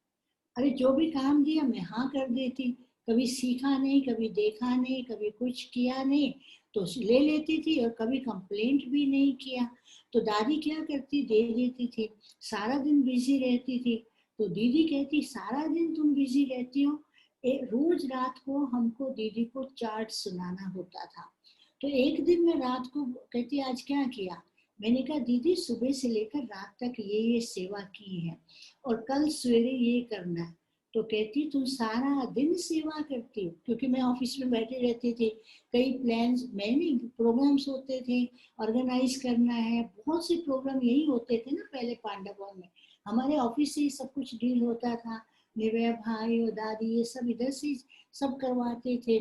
अरे जो भी काम दिया मैं हाँ कर देती। कभी सीखा नहीं, कभी देखा नहीं, कभी कुछ किया नहीं, तो ले लेती थी, और कभी कंप्लेंट भी नहीं किया। तो दादी क्या करती, दे देती थी। सारा दिन बिजी रहती थी, तो दीदी कहती सारा दिन तुम बिजी रहती हो। रोज रात को हमको दीदी को चार्ट सुनाना होता था। तो एक दिन मैं रात को कहती आज क्या किया। मैंने कहा दीदी सुबह से लेकर रात तक ये सेवा की है, और कल सवेरे ये करना है। तो कहती तुम सारा दिन सेवा करती हो, क्योंकि मैं ऑफिस में बैठी रहती थी, कई प्लान्स, मैंने प्रोग्राम्स होते थे, ऑर्गेनाइज करना है, बहुत से प्रोग्राम यही होते थे ना पहले पांडव भवन में। हमारे ऑफिस से ही सब कुछ डील होता था, निर्भया भाई और दादी ये सब इधर से सब करवाते थे।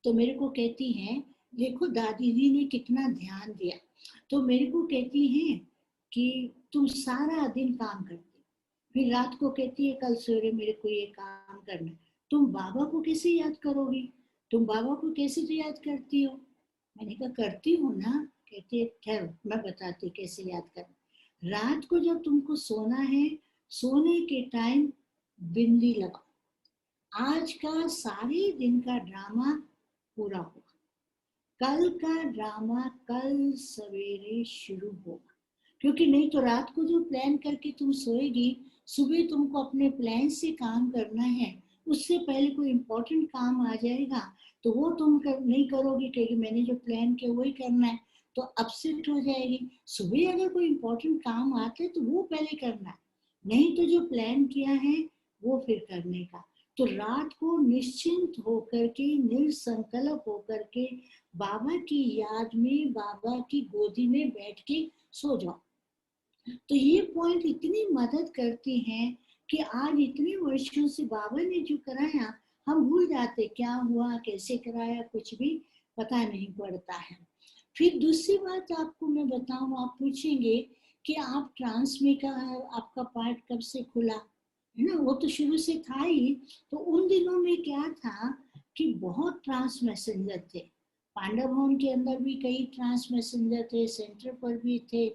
तो मेरे को कहती हैं, देखो दादी जी ने कितना ध्यान दिया। तो मेरे को कहती हैं कि तुम सारा दिन काम करती, फिर रात को कहती है कल सवेरे मेरे को ये काम करना है। तुम बाबा को कैसे याद करोगी, तुम बाबा को कैसे तो याद करती हो। मैंने कहा करती हूँ ना। कहती है ठहरो मैं बताती कैसे याद करना। रात को जब तुमको सोना है, सोने के टाइम बिंदी लगाओ, आज का सारे दिन का ड्रामा पूरा होगा, कल का ड्रामा कल सवेरे शुरू होगा। क्योंकि नहीं तो रात को जो प्लान करके तुम सोएगी, सुबह तुमको अपने प्लान से काम करना है, उससे पहले कोई इम्पोर्टेंट काम आ जाएगा तो वो तुम नहीं करोगी, क्योंकि मैंने जो प्लान किया वही करना है, तो अपसेट हो जाएगी। सुबह अगर कोई इम्पोर्टेंट काम आता है तो वो पहले करना है, नहीं तो जो प्लान किया है वो फिर करने का। तो रात को निश्चिंत होकर के, निसंकल्प होकर के बाबा की याद में, बाबा की गोदी में बैठ के सो जाओ। तो ये पॉइंट इतनी मदद करती हैं कि आज इतने वर्षों से बाबा ने जो कराया हम भूल जाते, क्या हुआ कैसे कराया कुछ भी पता नहीं पड़ता है। फिर दूसरी बात आपको मैं बताऊं, आप पूछेंगे कि आप ट्रांस में का आपका पार्ट कब से खुला है ना, वो तो शुरू से था ही। तो उन दिनों में क्या था कि बहुत ट्रांस मैसेंजर थे, पांडव भवन के अंदर भी कई ट्रांस मैसेंजर थे, सेंटर पर भी थे।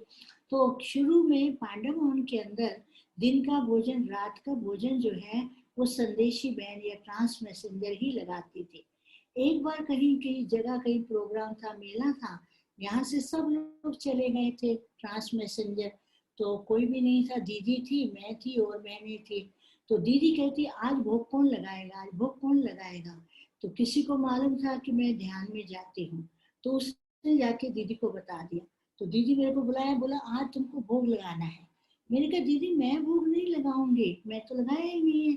तो शुरू में पांडव भवन के अंदर दिन का भोजन, रात का भोजन जो है वो संदेशी बहन या ट्रांस मैसेंजर ही लगाती थी। एक बार कहीं कहीं जगह कहीं प्रोग्राम था, मेला था, यहाँ से सब लोग चले गए थे ट्रांस मैसेंजर, तो कोई भी नहीं था, दीदी थी, मैं थी और बहनें थी। तो दीदी कहती आज भोग कौन लगाएगा, आज भोग कौन लगाएगा। तो किसी को मालूम था कि मैं ध्यान में जाती हूँ, तो उसने जाके दीदी को बता दिया। तो दीदी मेरे को बुलाया, बोला आज तुमको भोग लगाना है। मैंने कहा दीदी मैं भोग नहीं लगाऊंगी, मैं तो लगाया ही नहीं है।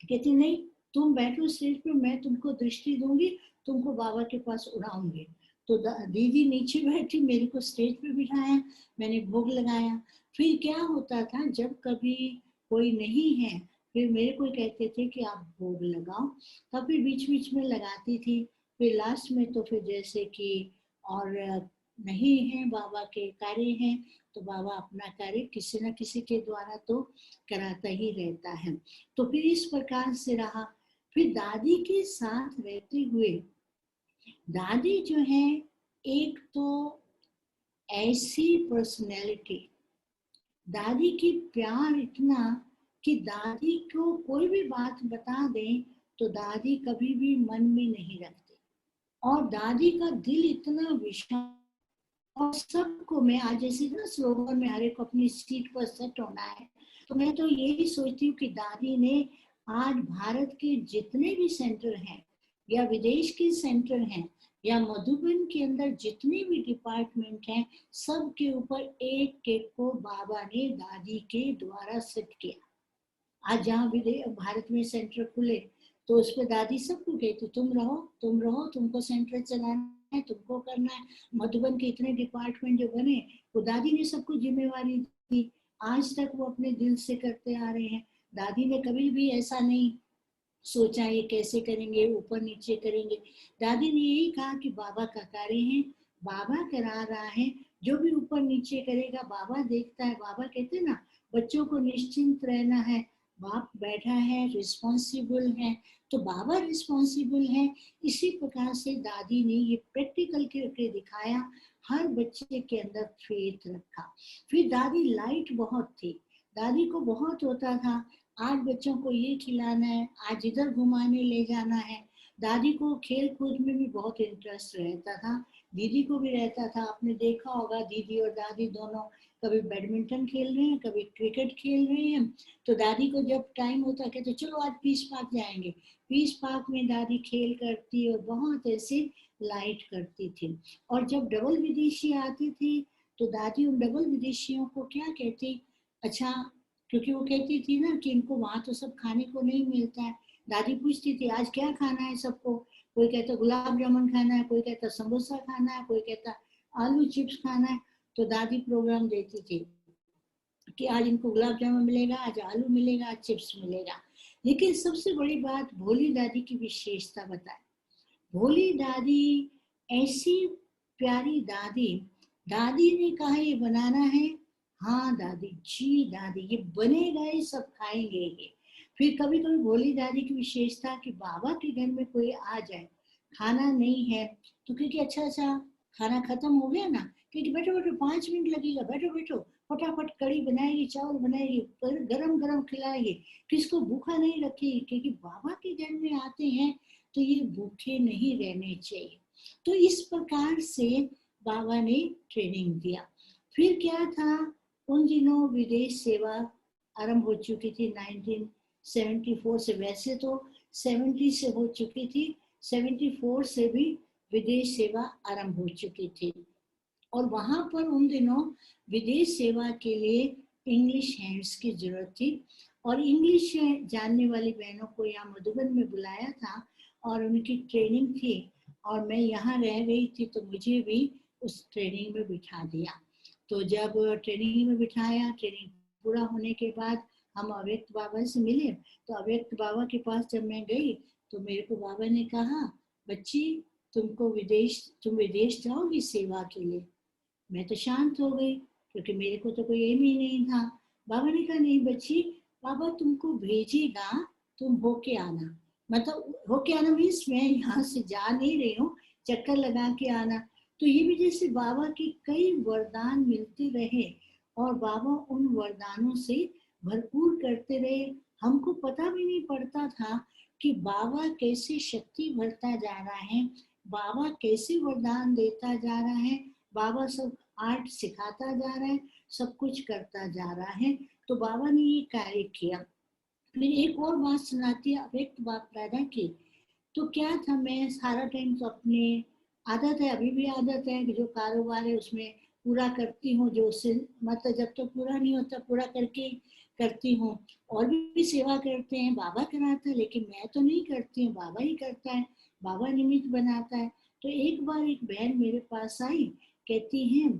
कहती नहीं, तुम बैठो स्टेज पे, मैं तुमको दृष्टि दूंगी, तुमको बाबा के पास उड़ाऊंगी। तो दीदी नीचे बैठी, मेरे को स्टेज पे बिठाया, मैंने भोग लगाया। फिर क्या होता था, जब कभी कोई नहीं है फिर मेरे को कहते थे कि आप भोग लगाओ, तब फिर बीच बीच में लगाती थी। फिर लास्ट में तो फिर जैसे कि और नहीं है, बाबा के कार्य हैं, तो बाबा अपना कार्य किसी न किसी के द्वारा तो कराता ही रहता है। तो फिर इस प्रकार से रहा। फिर दादी के साथ रहते हुए, दादी जो है एक तो ऐसी पर्सनैलिटी, दादी की प्यार इतना कि दादी को कोई भी बात बता दें तो दादी कभी भी मन में नहीं रखती। और दादी का दिल इतना विशाल, और सबको, मैं आज जैसे ना स्लोगन में हर एक को अपनी सीट पर सेट होना है, तो मैं तो यही सोचती हूँ कि दादी ने आज भारत के जितने भी सेंटर हैं या विदेश के सेंटर हैं या मधुबन के अंदर जितने भी डिपार्टमेंट हैं, सब के ऊपर एक एक को बाबा ने दादी के द्वारा सेट किया। आज जहाँ भी भारत में सेंटर खुले तो उस पर दादी सबको कहती तुम रहो, तुम रहो, तुमको सेंटर चलाना है, तुमको करना है। मधुबन के इतने डिपार्टमेंट जो बने वो दादी ने सबको जिम्मेवारी दी, आज तक वो अपने दिल से करते आ रहे हैं। दादी ने कभी भी ऐसा नहीं सोचा ये कैसे करेंगे, ऊपर नीचे करेंगे। दादी ने यही कहा कि बाबा का कार्य है, बाबा करा रहा है, जो भी ऊपर नीचे करेगा बाबा देखता है। बाबा कहते ना बच्चों को निश्चिंत रहना है, बाप बैठा है, रिस्पॉन्सिबल है, तो बाबा रिस्पॉन्सिबल है। इसी प्रकार से दादी ने ये प्रैक्टिकल करके दिखाया, हर बच्चे के अंदर फेथ रखा। फिर दादी लाइट बहुत थी, दादी को बहुत होता था आज बच्चों को ये खिलाना है, आज इधर घुमाने ले जाना है। दादी को खेल कूद में भी बहुत इंटरेस्ट रहता था, दीदी को भी रहता था। आपने देखा होगा दीदी और दादी दोनों कभी बैडमिंटन खेल रहे हैं, कभी क्रिकेट खेल रहे हैं। तो दादी को जब टाइम होता कहते चलो आज पीस पार्क जाएंगे, पीस पार्क में दादी खेल करती और बहुत ऐसे लाइट करती थी। और जब डबल विदेशी आती थी तो दादी उन डबल विदेशियों को क्या कहती, अच्छा, क्योंकि वो कहती थी ना कि इनको वहां तो सब खाने को नहीं मिलता है। दादी पूछती थी आज क्या खाना है सबको, कोई कहता गुलाब जामुन खाना है, कोई कहता समोसा खाना है, कोई कहता आलू चिप्स खाना है। तो दादी प्रोग्राम देती थी कि आज इनको गुलाब जामुन मिलेगा, आज आलू मिलेगा, आज चिप्स मिलेगा। लेकिन सबसे बड़ी बात भोली दादी की विशेषता बताए। भोली दादी ऐसी प्यारी दादी, दादी ने कहा ये बनाना है, हाँ दादी जी, दादी ये बनेगा, ये सब खाएंगे ये। फिर कभी कभी भोली दादी की विशेषता कि बाबा के घर में कोई आ जाए, खाना नहीं है तो क्योंकि अच्छा अच्छा खाना खत्म हो गया ना, क्योंकि बैठो बैठो 5 मिनट लगेगा, बैठो बैठो, फटाफट कड़ी बनाएगी, चावल बनाएगी, गरम गरम खिलाएगी, किसको भूखा नहीं रखेगी, क्योंकि बाबा के घर में आते हैं तो ये भूखे नहीं रहने चाहिए। तो इस प्रकार से बाबा ने ट्रेनिंग दिया। फिर क्या था, उन दिनों विदेश सेवा आरंभ हो चुकी थी 1974 से, वैसे तो 70 से हो चुकी थी, 74 से भी विदेश सेवा आरंभ हो चुकी थी। और वहां पर उन दिनों विदेश सेवा के लिए इंग्लिश हैंड्स की जरूरत थी, और इंग्लिश जानने वाली बहनों को यहाँ मधुबन में बुलाया था और उनकी ट्रेनिंग थी। और मैं यहाँ रह रही थी तो मुझे भी उस ट्रेनिंग में बिठा दिया। तो जब ट्रेनिंग में बिठाया, ट्रेनिंग पूरा होने के बाद हम अव्यक्त बाबा से मिले। तो अव्यक्त बाबा के पास जब मैं गई तो मेरे को बाबा ने कहा बच्ची तुम विदेश जाओगी सेवा के लिए। मैं तो शांत हो गई क्योंकि मेरे को तो कोई एम ही नहीं था। बाबा ने कहा नहीं बच्ची, बाबा तुमको भेजेगा, तुम होके आना। मतलब होके आना मीन्स मैं यहाँ से जा नहीं रही हूँ, चक्कर लगा के आना। तो ये भी जैसे बाबा के कई वरदान मिलते रहे और बाबा उन वरदानों से भरपूर करते रहे। हमको पता भी नहीं पड़ता था कि बाबा कैसे शक्ति भरता जा रहा है, बाबा कैसे वरदान देता जा रहा है, बाबा सब आर्ट सिखाता जा रहा है, सब कुछ करता जा रहा है। तो बाबा ने ये कार्य किया। फिर एक और बात सुनाती है अव्यक्त बाप दादा की। तो क्या था, मैं सारा टाइम तो अपने आदत है, अभी भी आदत है कि जो कारोबार है उसमें पूरा करती हूँ, जो उससे मतलब जब तक तो पूरा नहीं होता पूरा करके करती हूँ। और भी सेवा करते हैं, बाबा कराता है, लेकिन मैं तो नहीं करती हूँ, बाबा ही करता है, बाबा निमित्त बनाता है। तो एक बार एक बहन मेरे पास आई, कहती है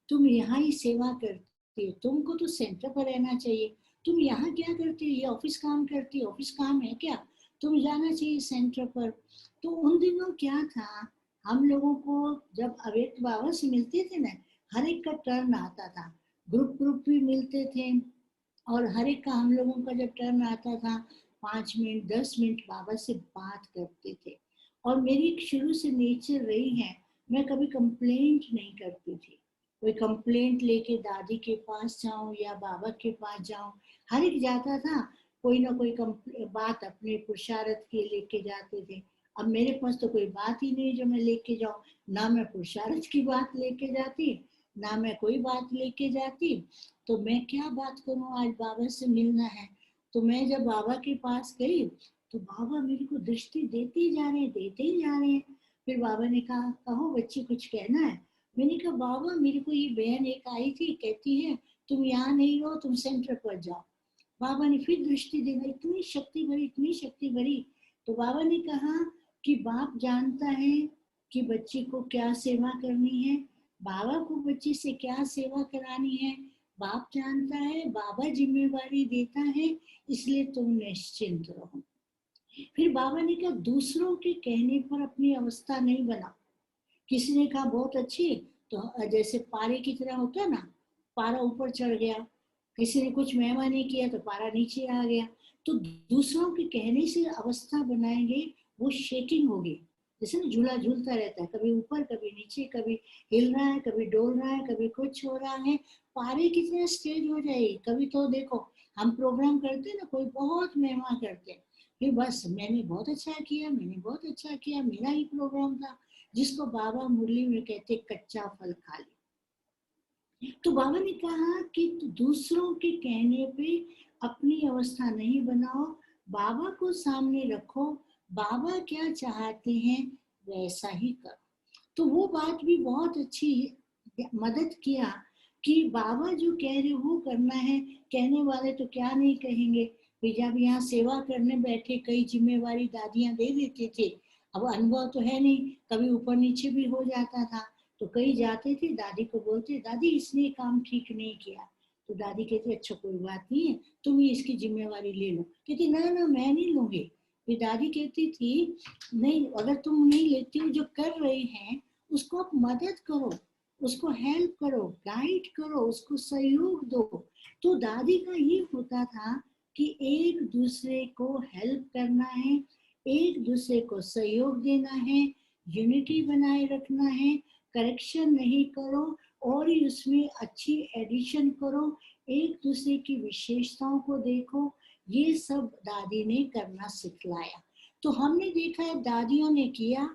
तुम यहाँ ही सेवा करती हो, तुमको तो सेंटर पर रहना चाहिए, तुम यहाँ क्या करती हो, ये ऑफिस काम करती हो, ऑफिस काम है क्या, तुम जाना चाहिए सेंटर पर। तो उन दिनों क्या था, हम लोगों को जब अव्यक्त बाबा से मिलते थे ना, हर एक का टर्न आता था, ग्रुप ग्रुप भी मिलते थे, और हर एक का हम लोगों का जब टर्न आता था 5 मिनट 10 मिनट बाबा से बात करते थे। और मेरी शुरू से नेचर रही है, मैं कभी कंप्लेंट नहीं करती थी, कोई कंप्लेंट लेके दादी के पास जाऊं या बाबा के पास जाऊं, हर एक जाता था कोई ना कोई बात अपने पुरुषार्थ के लेके जाते थे। अब मेरे पास तो कोई बात ही नहीं जो मैं लेके जाऊं, ना मैं पुरुषार्थ की बात लेके जाती, ना मैं कोई बात लेके जाती। तो मैं क्या बात करूं, आज बाबा से मिलना है। तो मैं जब बाबा के पास गई तो बाबा मेरे को दृष्टि देते ही जा रहे हैं, देते ही जा रहे हैं। फिर बाबा ने कहा कहो बच्ची कुछ कहना है। मैंने कहा बाबा मेरे को ये बहन एक आई थी, कहती है तुम यहाँ नहीं रहो, तुम सेंटर पर जाओ। बाबा ने फिर दृष्टि देना, इतनी शक्ति भरी, इतनी शक्ति भरी। तो बाबा ने कहा कि बाप जानता है कि बच्ची को क्या सेवा करनी है, बाबा को बच्ची से क्या सेवा करानी है, बाप जानता है, बाबा जिम्मेवारी देता है, इसलिए तुम निश्चिंत रहो। फिर बाबा ने कहा दूसरों के कहने पर अपनी अवस्था नहीं बनाओ। किसी ने कहा बहुत अच्छी, तो जैसे पारे की तरह होता है ना, पारा ऊपर चढ़ गया, किसी ने कुछ मेहमानी किया तो पारा नीचे आ गया। तो दूसरों के कहने से अवस्था बनाएंगे, वो शेकिंग होगी, जैसे ना झूला झूलता रहता है, कभी ऊपर कभी नीचे, कभी हिल रहा है कभी डोल रहा है, कभी कुछ हो रहा है, पारे की तरह स्टेज हो जाएगी। कभी तो देखो हम प्रोग्राम करते हैं ना, कोई बहुत मेहमान करते हैं, फिर बस मैंने बहुत अच्छा किया, मैंने बहुत अच्छा किया, मेरा ही प्रोग्राम था, जिसको बाबा मुरली में कहते कच्चा फल खा लिया। तो बाबा ने कहा कि दूसरों के कहने पे अपनी अवस्था नहीं बनाओ, बाबा को सामने रखो, बाबा क्या चाहते हैं वैसा ही करो। तो वो बात भी बहुत अच्छी मदद किया कि बाबा जो कह रहे वो करना है, कहने वाले तो क्या नहीं कहेंगे। फिर जब यहाँ सेवा करने बैठे कई जिम्मेवारी दादियां दे देते थे, अब अनुभव तो है नहीं, कभी ऊपर नीचे भी हो जाता था, तो कई जाते थे दादी को बोलते दादी इसने काम ठीक नहीं किया, तो दादी कहती अच्छा कोई बात नहीं है, तुम ही इसकी जिम्मेवारी ले लो। कहती ना ना मैं नहीं लूंगी। फिर दादी कहती थी नहीं, अगर तुम नहीं लेती हो, जो कर रहे हैं उसको आप मदद करो, उसको हेल्प करो, गाइड करो, उसको सहयोग दो। तो दादी का ये होता था कि एक दूसरे को हेल्प करना है, एक दूसरे को सहयोग देना है, यूनिटी बनाए रखना है, करेक्शन नहीं करो और ही उसमें अच्छी एडिशन करो, एक दूसरे की विशेषताओं को देखो, ये सब दादी ने करना सिखलाया। तो हमने देखा है दादियों ने किया,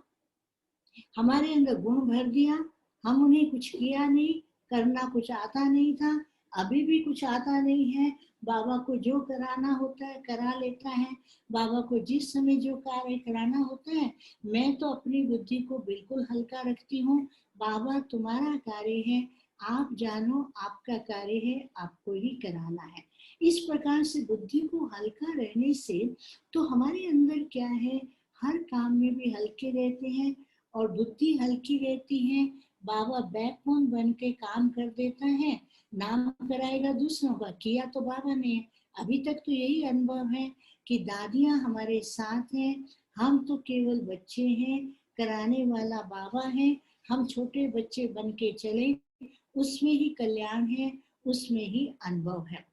हमारे अंदर गुण भर दिया, हम उन्हें कुछ किया नहीं, करना कुछ आता नहीं था, अभी भी कुछ आता नहीं है। बाबा को जो कराना होता है करा लेता है, बाबा को जिस समय जो कार्य कराना होता है, मैं तो अपनी बुद्धि को बिल्कुल हल्का रखती हूँ, बाबा तुम्हारा कार्य है, आप जानो आपका कार्य है, आपको ही कराना है। इस प्रकार से बुद्धि को हल्का रहने से तो हमारे अंदर क्या है, हर काम में भी हल्के रहते हैं और बुद्धि हल्की रहती है। बाबा बैकबोन बन के काम कर देता है, नाम कराएगा दूसरों का, किया तो बाबा ने। अभी तक तो यही अनुभव है कि दादियां हमारे साथ हैं, हम तो केवल बच्चे हैं, कराने वाला बाबा है, हम छोटे बच्चे बन के चले, उसमें ही कल्याण है, उसमें ही अनुभव है।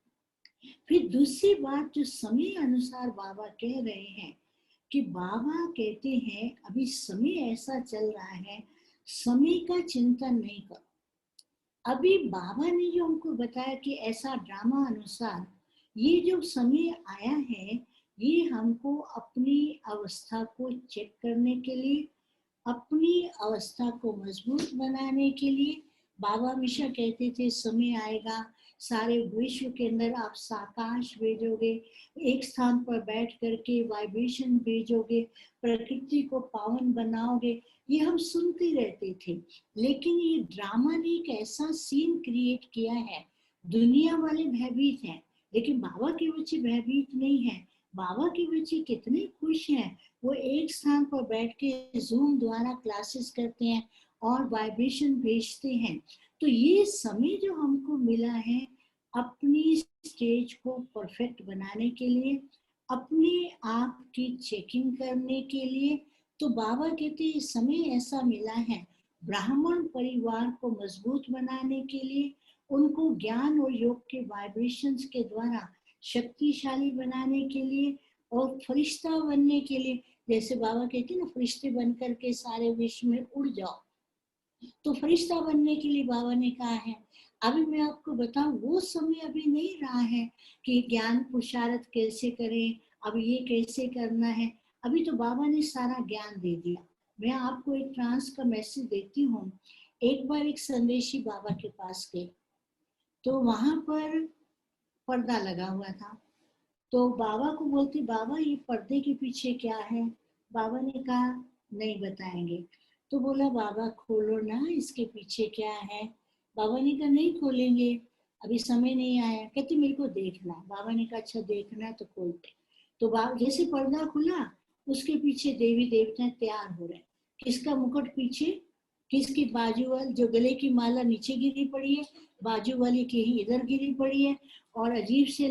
फिर दूसरी बात जो समय अनुसार बाबा कह रहे हैं कि बाबा कहते हैं अभी समय ऐसा चल रहा है, समय का चिंतन नहीं करो। अभी बाबा ने जो हमको बताया कि ऐसा ड्रामा अनुसार ये जो समय आया है, ये हमको अपनी अवस्था को चेक करने के लिए, अपनी अवस्था को मजबूत बनाने के लिए। बाबा हमेशा कहते थे समय आएगा, सारे विश्व के अंदर आप साकाश भेजोगे, एक स्थान पर बैठ करके वाइब्रेशन भेजोगे, प्रकृति को पावन बनाओगे। ये हम सुनते रहते थे, लेकिन ये ड्रामा ने एक ऐसा सीन क्रिएट किया है। दुनिया वाले भयभीत हैं, लेकिन बाबा के बच्चे भयभीत नहीं है। बाबा के बच्चे कितने खुश हैं। वो एक स्थान पर बैठ के जूम द्वारा क्लासेस करते हैं और वाइब्रेशन भेजते हैं। तो ये समय जो हमको मिला है अपनी स्टेज को परफेक्ट बनाने के लिए, अपने आप की चेकिंग करने के लिए, तो बाबा कहते हैं समय ऐसा मिला है ब्राह्मण परिवार को मजबूत बनाने के लिए, उनको ज्ञान और योग के वाइब्रेशंस के द्वारा शक्तिशाली बनाने के लिए और फरिश्ता बनने के लिए। जैसे बाबा कहते हैं ना, फरिश्ते बनकर के सारे विश्व में उड़ जाओ, तो फरिश्ता बनने के लिए बाबा ने कहा है। अभी मैं आपको बताऊं, वो समय अभी नहीं रहा है कि ज्ञान पुरुषार्थ कैसे करें, अब ये कैसे करना है। अभी तो बाबा ने सारा ज्ञान दे दिया। मैं आपको एक ट्रांस का मैसेज देती हूँ। एक बार एक संदेशी बाबा के पास गए, तो वहां पर पर्दा लगा हुआ था। तो बाबा को बोलती, बाबा ये पर्दे के पीछे क्या है? बाबा ने कहा नहीं बताएंगे। तो बोला बाबा खोलो ना, इसके पीछे क्या है? बाबा ने कहा नहीं खोलेंगे, अभी समय नहीं आया। कहती मेरे को देखना है। बाबा ने कहा अच्छा देखना है तो खोलते। तो जैसे पर्दा खुला, उसके पीछे देवी देवता तैयार हो रहे। किसका मुकुट पीछे, किसकी बाजू वाली, जो गले की माला नीचे गिरी पड़ी है, बाजू वाली की ही इधर गिरी पड़ी है, और अजीब से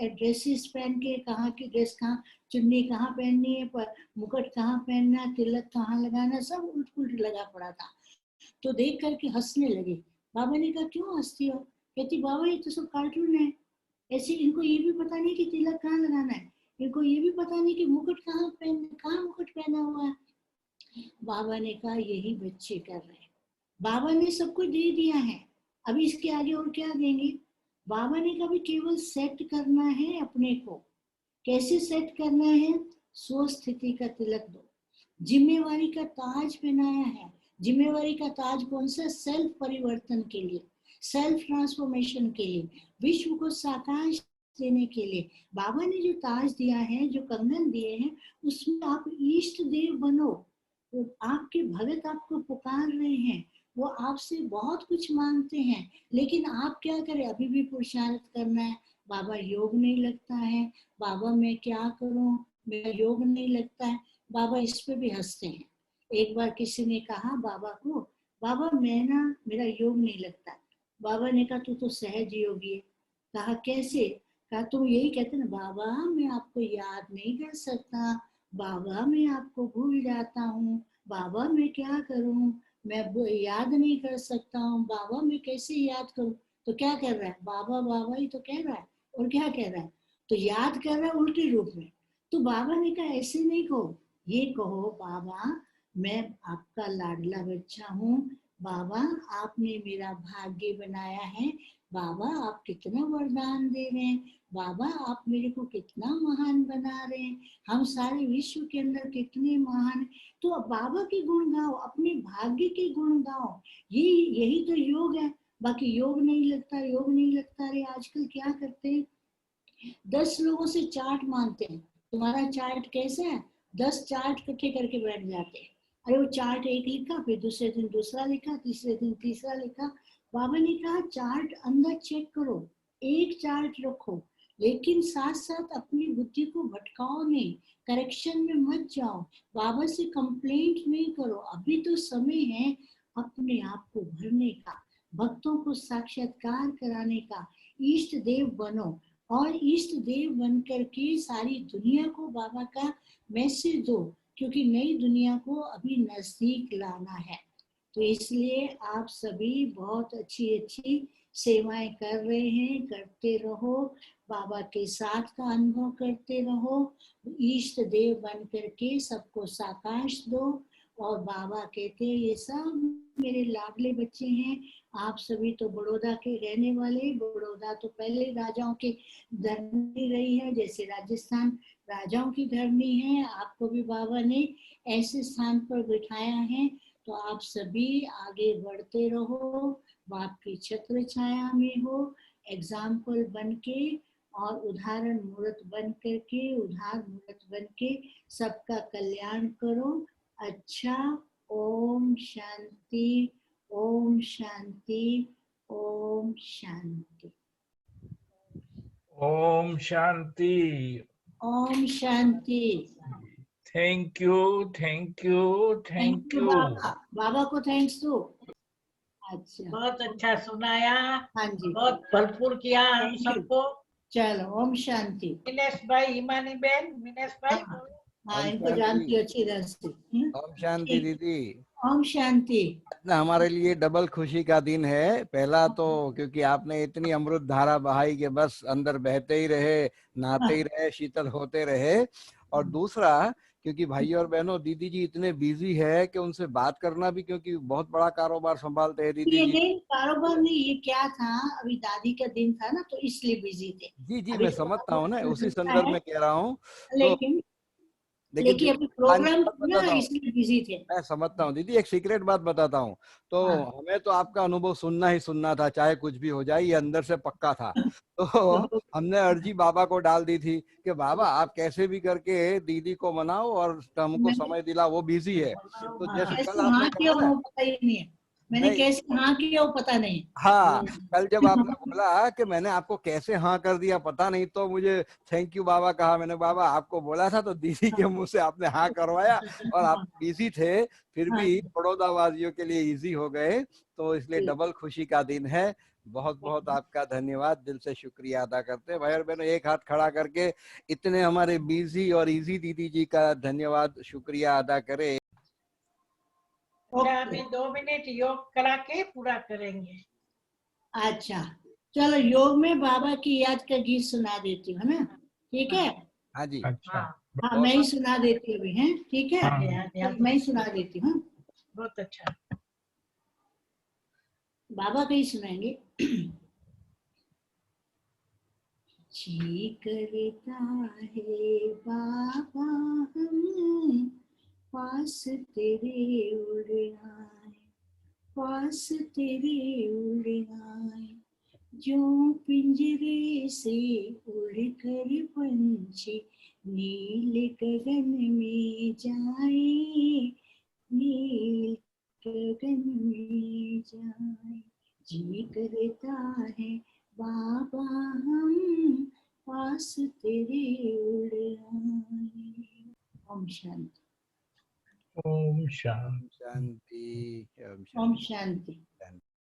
ड्रेसेस पहन के, कहाँ की ड्रेस कहाँ, चुन्नी कहाँ पहननी है, पर मुकुट कहाँ पहनना, तिलक कहाँ लगाना, सब उल्ट पुल्ट लगा पड़ा था। तो देख करके हंसने लगे। बाबा ने कहा क्यों हंसती हो? कहती बाबा ये तो सब कार्टून है, ऐसे इनको ये भी पता नहीं कि तिलक कहाँ लगाना है, इनको ये भी पता नहीं कि मुकुट कहाँ पहनना, कहाँ मुकुट पहना हुआ है। बाबा ने कहा यही बच्चे कर रहे हैं, बाबा ने सब कुछ दे दिया है, अभी इसके आगे और क्या देंगे। बाबा ने कहा केवल सेट करना है अपने को। कैसे सेट करना है? स्व स्थिति का तिलक दो, जिम्मेवारी का ताज पहनाया है। जिम्मेवारी का ताज कौन सा? सेल्फ परिवर्तन के लिए, सेल्फ ट्रांसफॉर्मेशन के लिए, विश्व को साकार देने के लिए। बाबा ने जो ताज दिया है, जो कंगन दिए हैं, उसमें आप इष्ट देव बनो। तो आपके भगत आपको पुकार रहे हैं, वो आपसे बहुत कुछ मांगते हैं, लेकिन आप क्या करें? अभी भी पुरुषार्थ करना है। बाबा योग नहीं लगता है, बाबा मैं क्या करूं, मेरा योग नहीं लगता है। बाबा इस पे भी हंसते हैं। एक बार किसी ने कहा बाबा को, बाबा मैं ना, मेरा योग नहीं लगता। बाबा ने कहा तू तो सहज योगी है। कहा कैसे? कहा तुम यही कहते ना, बाबा मैं आपको याद नहीं कर सकता, बाबा मैं आपको भूल जाता हूँ, बाबा मैं क्या करूँ, मैं याद नहीं कर सकता हूँ, बाबा मैं कैसे याद करूँ। तो क्या कर रहा है? बाबा बाबा ही तो कह रहा है, और क्या कह रहा है? तो याद कर रहा है उल्टे रूप में। तो बाबा ने कहा ऐसे नहीं कहो, ये कहो बाबा मैं आपका लाडला बच्चा हूँ, बाबा आपने मेरा भाग्य बनाया है, बाबा आप कितना वरदान दे रहे हैं, बाबा आप मेरे को कितना महान बना रहे हैं, हम सारे विश्व के अंदर कितने महान। तो बाबा के गुण गाओ, अपने भाग्य के गुण गाओ। ये यही तो योग है। बाकी योग नहीं लगता, योग नहीं लगता। अरे आजकल क्या करते हैं, 10 लोगों से चार्ट मांगते हैं, तुम्हारा चार्ट कैसा है? 10 चार्ट इकट्ठे करके बैठ जाते हैं। अरे वो चार्ट एक लिखा, फिर दूसरे दिन दूसरा लिखा, तीसरे दिन तीसरा लिखा। बाबा ने कहा चार्ट अंदर चेक करो, एक चार्ट रखो, लेकिन साथ साथ अपनी बुद्धि को भटकाओ नहीं, करेक्शन में मत जाओ, बाबा से कंप्लेंट नहीं करो। अभी तो समय है अपने आप को भरने का, भक्तों को साक्षात्कार कराने का। इष्ट देव बनो, और इष्ट देव बनकर के सारी दुनिया को बाबा का मैसेज दो, क्योंकि नई दुनिया को अभी नजदीक लाना है। तो इसलिए आप सभी बहुत अच्छी अच्छी सेवाएं कर रहे हैं, करते रहो, बाबा के साथ का अनुभव करते रहो, इष्ट देव बन करके सबको साकाश दो। और बाबा कहते हैं ये सब मेरे लाडले बच्चे हैं, आप सभी तो बड़ौदा के रहने वाले। बड़ौदा तो पहले राजाओं की धरनी रही है, जैसे राजस्थान राजाओं की धरनी है, आपको भी बाबा ने ऐसे स्थान पर बिठाया है। तो आप सभी आगे बढ़ते रहो, बाप की छत्र छाया में हो, एग्जाम्पल बन के और उदाहरण मूर्त बन करके, उदार मूर्त बन के सबका कल्याण करो। अच्छा, Om Shanti, Om Shanti, Om Shanti, Om Shanti. Om Shanti. Thank you, thank you, thank you. Baba, Baba को थैंक्स दो। अच्छा, बहुत अच्छा सुनाया, हाँ जी, बहुत भरपूर किया हम Thank you. सबको। चलो ओम शांति। मिनेश भाई, हिमानी बहन, मिनेश भाई हाँ, हाँ, ओम इनको शांति। जानती हूँ अच्छी तरह से। ओम शांति दीदी। ओम शांति। ना हमारे लिए डबल खुशी का दिन है। पहला तो क्योंकि आपने इतनी अमृत धारा बहाई के बस अंदर बहते ही रहे, नहाते ही रहे, शीतल होते रहे। और दूसरा क्योंकि भाई और बहनों, दीदी जी इतने बिजी है कि उनसे बात करना भी, क्योंकि बहुत बड़ा कारोबार संभालते हैं दीदी ये जी। नहीं कारोबार नहीं, ये क्या था, अभी दादी का दिन था ना, तो इसलिए बिजी थे। जी जी, अभी मैं तो समझता हूँ ना, उसी होता संदर्भ है, में कह रहा हूँ। तो लेकिन लेकिन अभी हाँ, प्रोग्राम बात ना बताता हूँ, इसलिए बिजी थे। मैं समझता हूँ दीदी। एक सीक्रेट बात बताता हूँ। तो हाँ। हमें तो आपका अनुभव सुनना ही सुनना था, चाहे कुछ भी हो जाए, ये अंदर से पक्का था। तो हमने अर्जी बाबा को डाल दी थी कि बाबा आप कैसे भी करके दीदी को मनाओ और हमको मैंने समय दिला, वो बिजी है। तो जैसे कल कैसे आपने हाँ किया कहा ना, वो पता ही नहीं है, मैंने नहीं, कैसे हाँ किया वो पता नहीं। हाँ, कल जब आपने बोला कि मैंने आपको कैसे हाँ कर दिया पता नहीं, तो मुझे थैंक यू बाबा कहा। मैंने बाबा आपको बोला था, तो दीदी के मुंह से आपने हाँ करवाया। और आप बिजी थे, फिर हाँ, भी बड़ौदावासियों के लिए इजी हो गए। तो इसलिए डबल खुशी का दिन है। बहुत बहुत आपका धन्यवाद, दिल से शुक्रिया अदा करते हैं। भाई और बहनों, एक हाथ खड़ा करके इतने हमारे बिजी और इजी दीदी जी का धन्यवाद, शुक्रिया अदा करें। अच्छा, अभी 2 मिनट योग करा के पूरा करेंगे। अच्छा, चलो योग में बाबा की याद का गीत सुना देती हूँ, है ना? ठीक है। हाँ जी, अच्छा, हाँ, मैं ही सुना देती हूँ अभी, है ठीक है। हाँ। मैं ही सुना देती हूँ। बहुत अच्छा। बाबा का ही सुनाएंगे। जी करता है बाबा हम पास तेरे उड़ आए, पास तेरे उड़ आए, जो पिंजरे से उड़कर पंछी नील गगन में जाए, नील गगन में जाए। जी करता है बाबा हम पास तेरे उड़ आए। ओम शांति। ओम शांति। शांति, ओम शांति।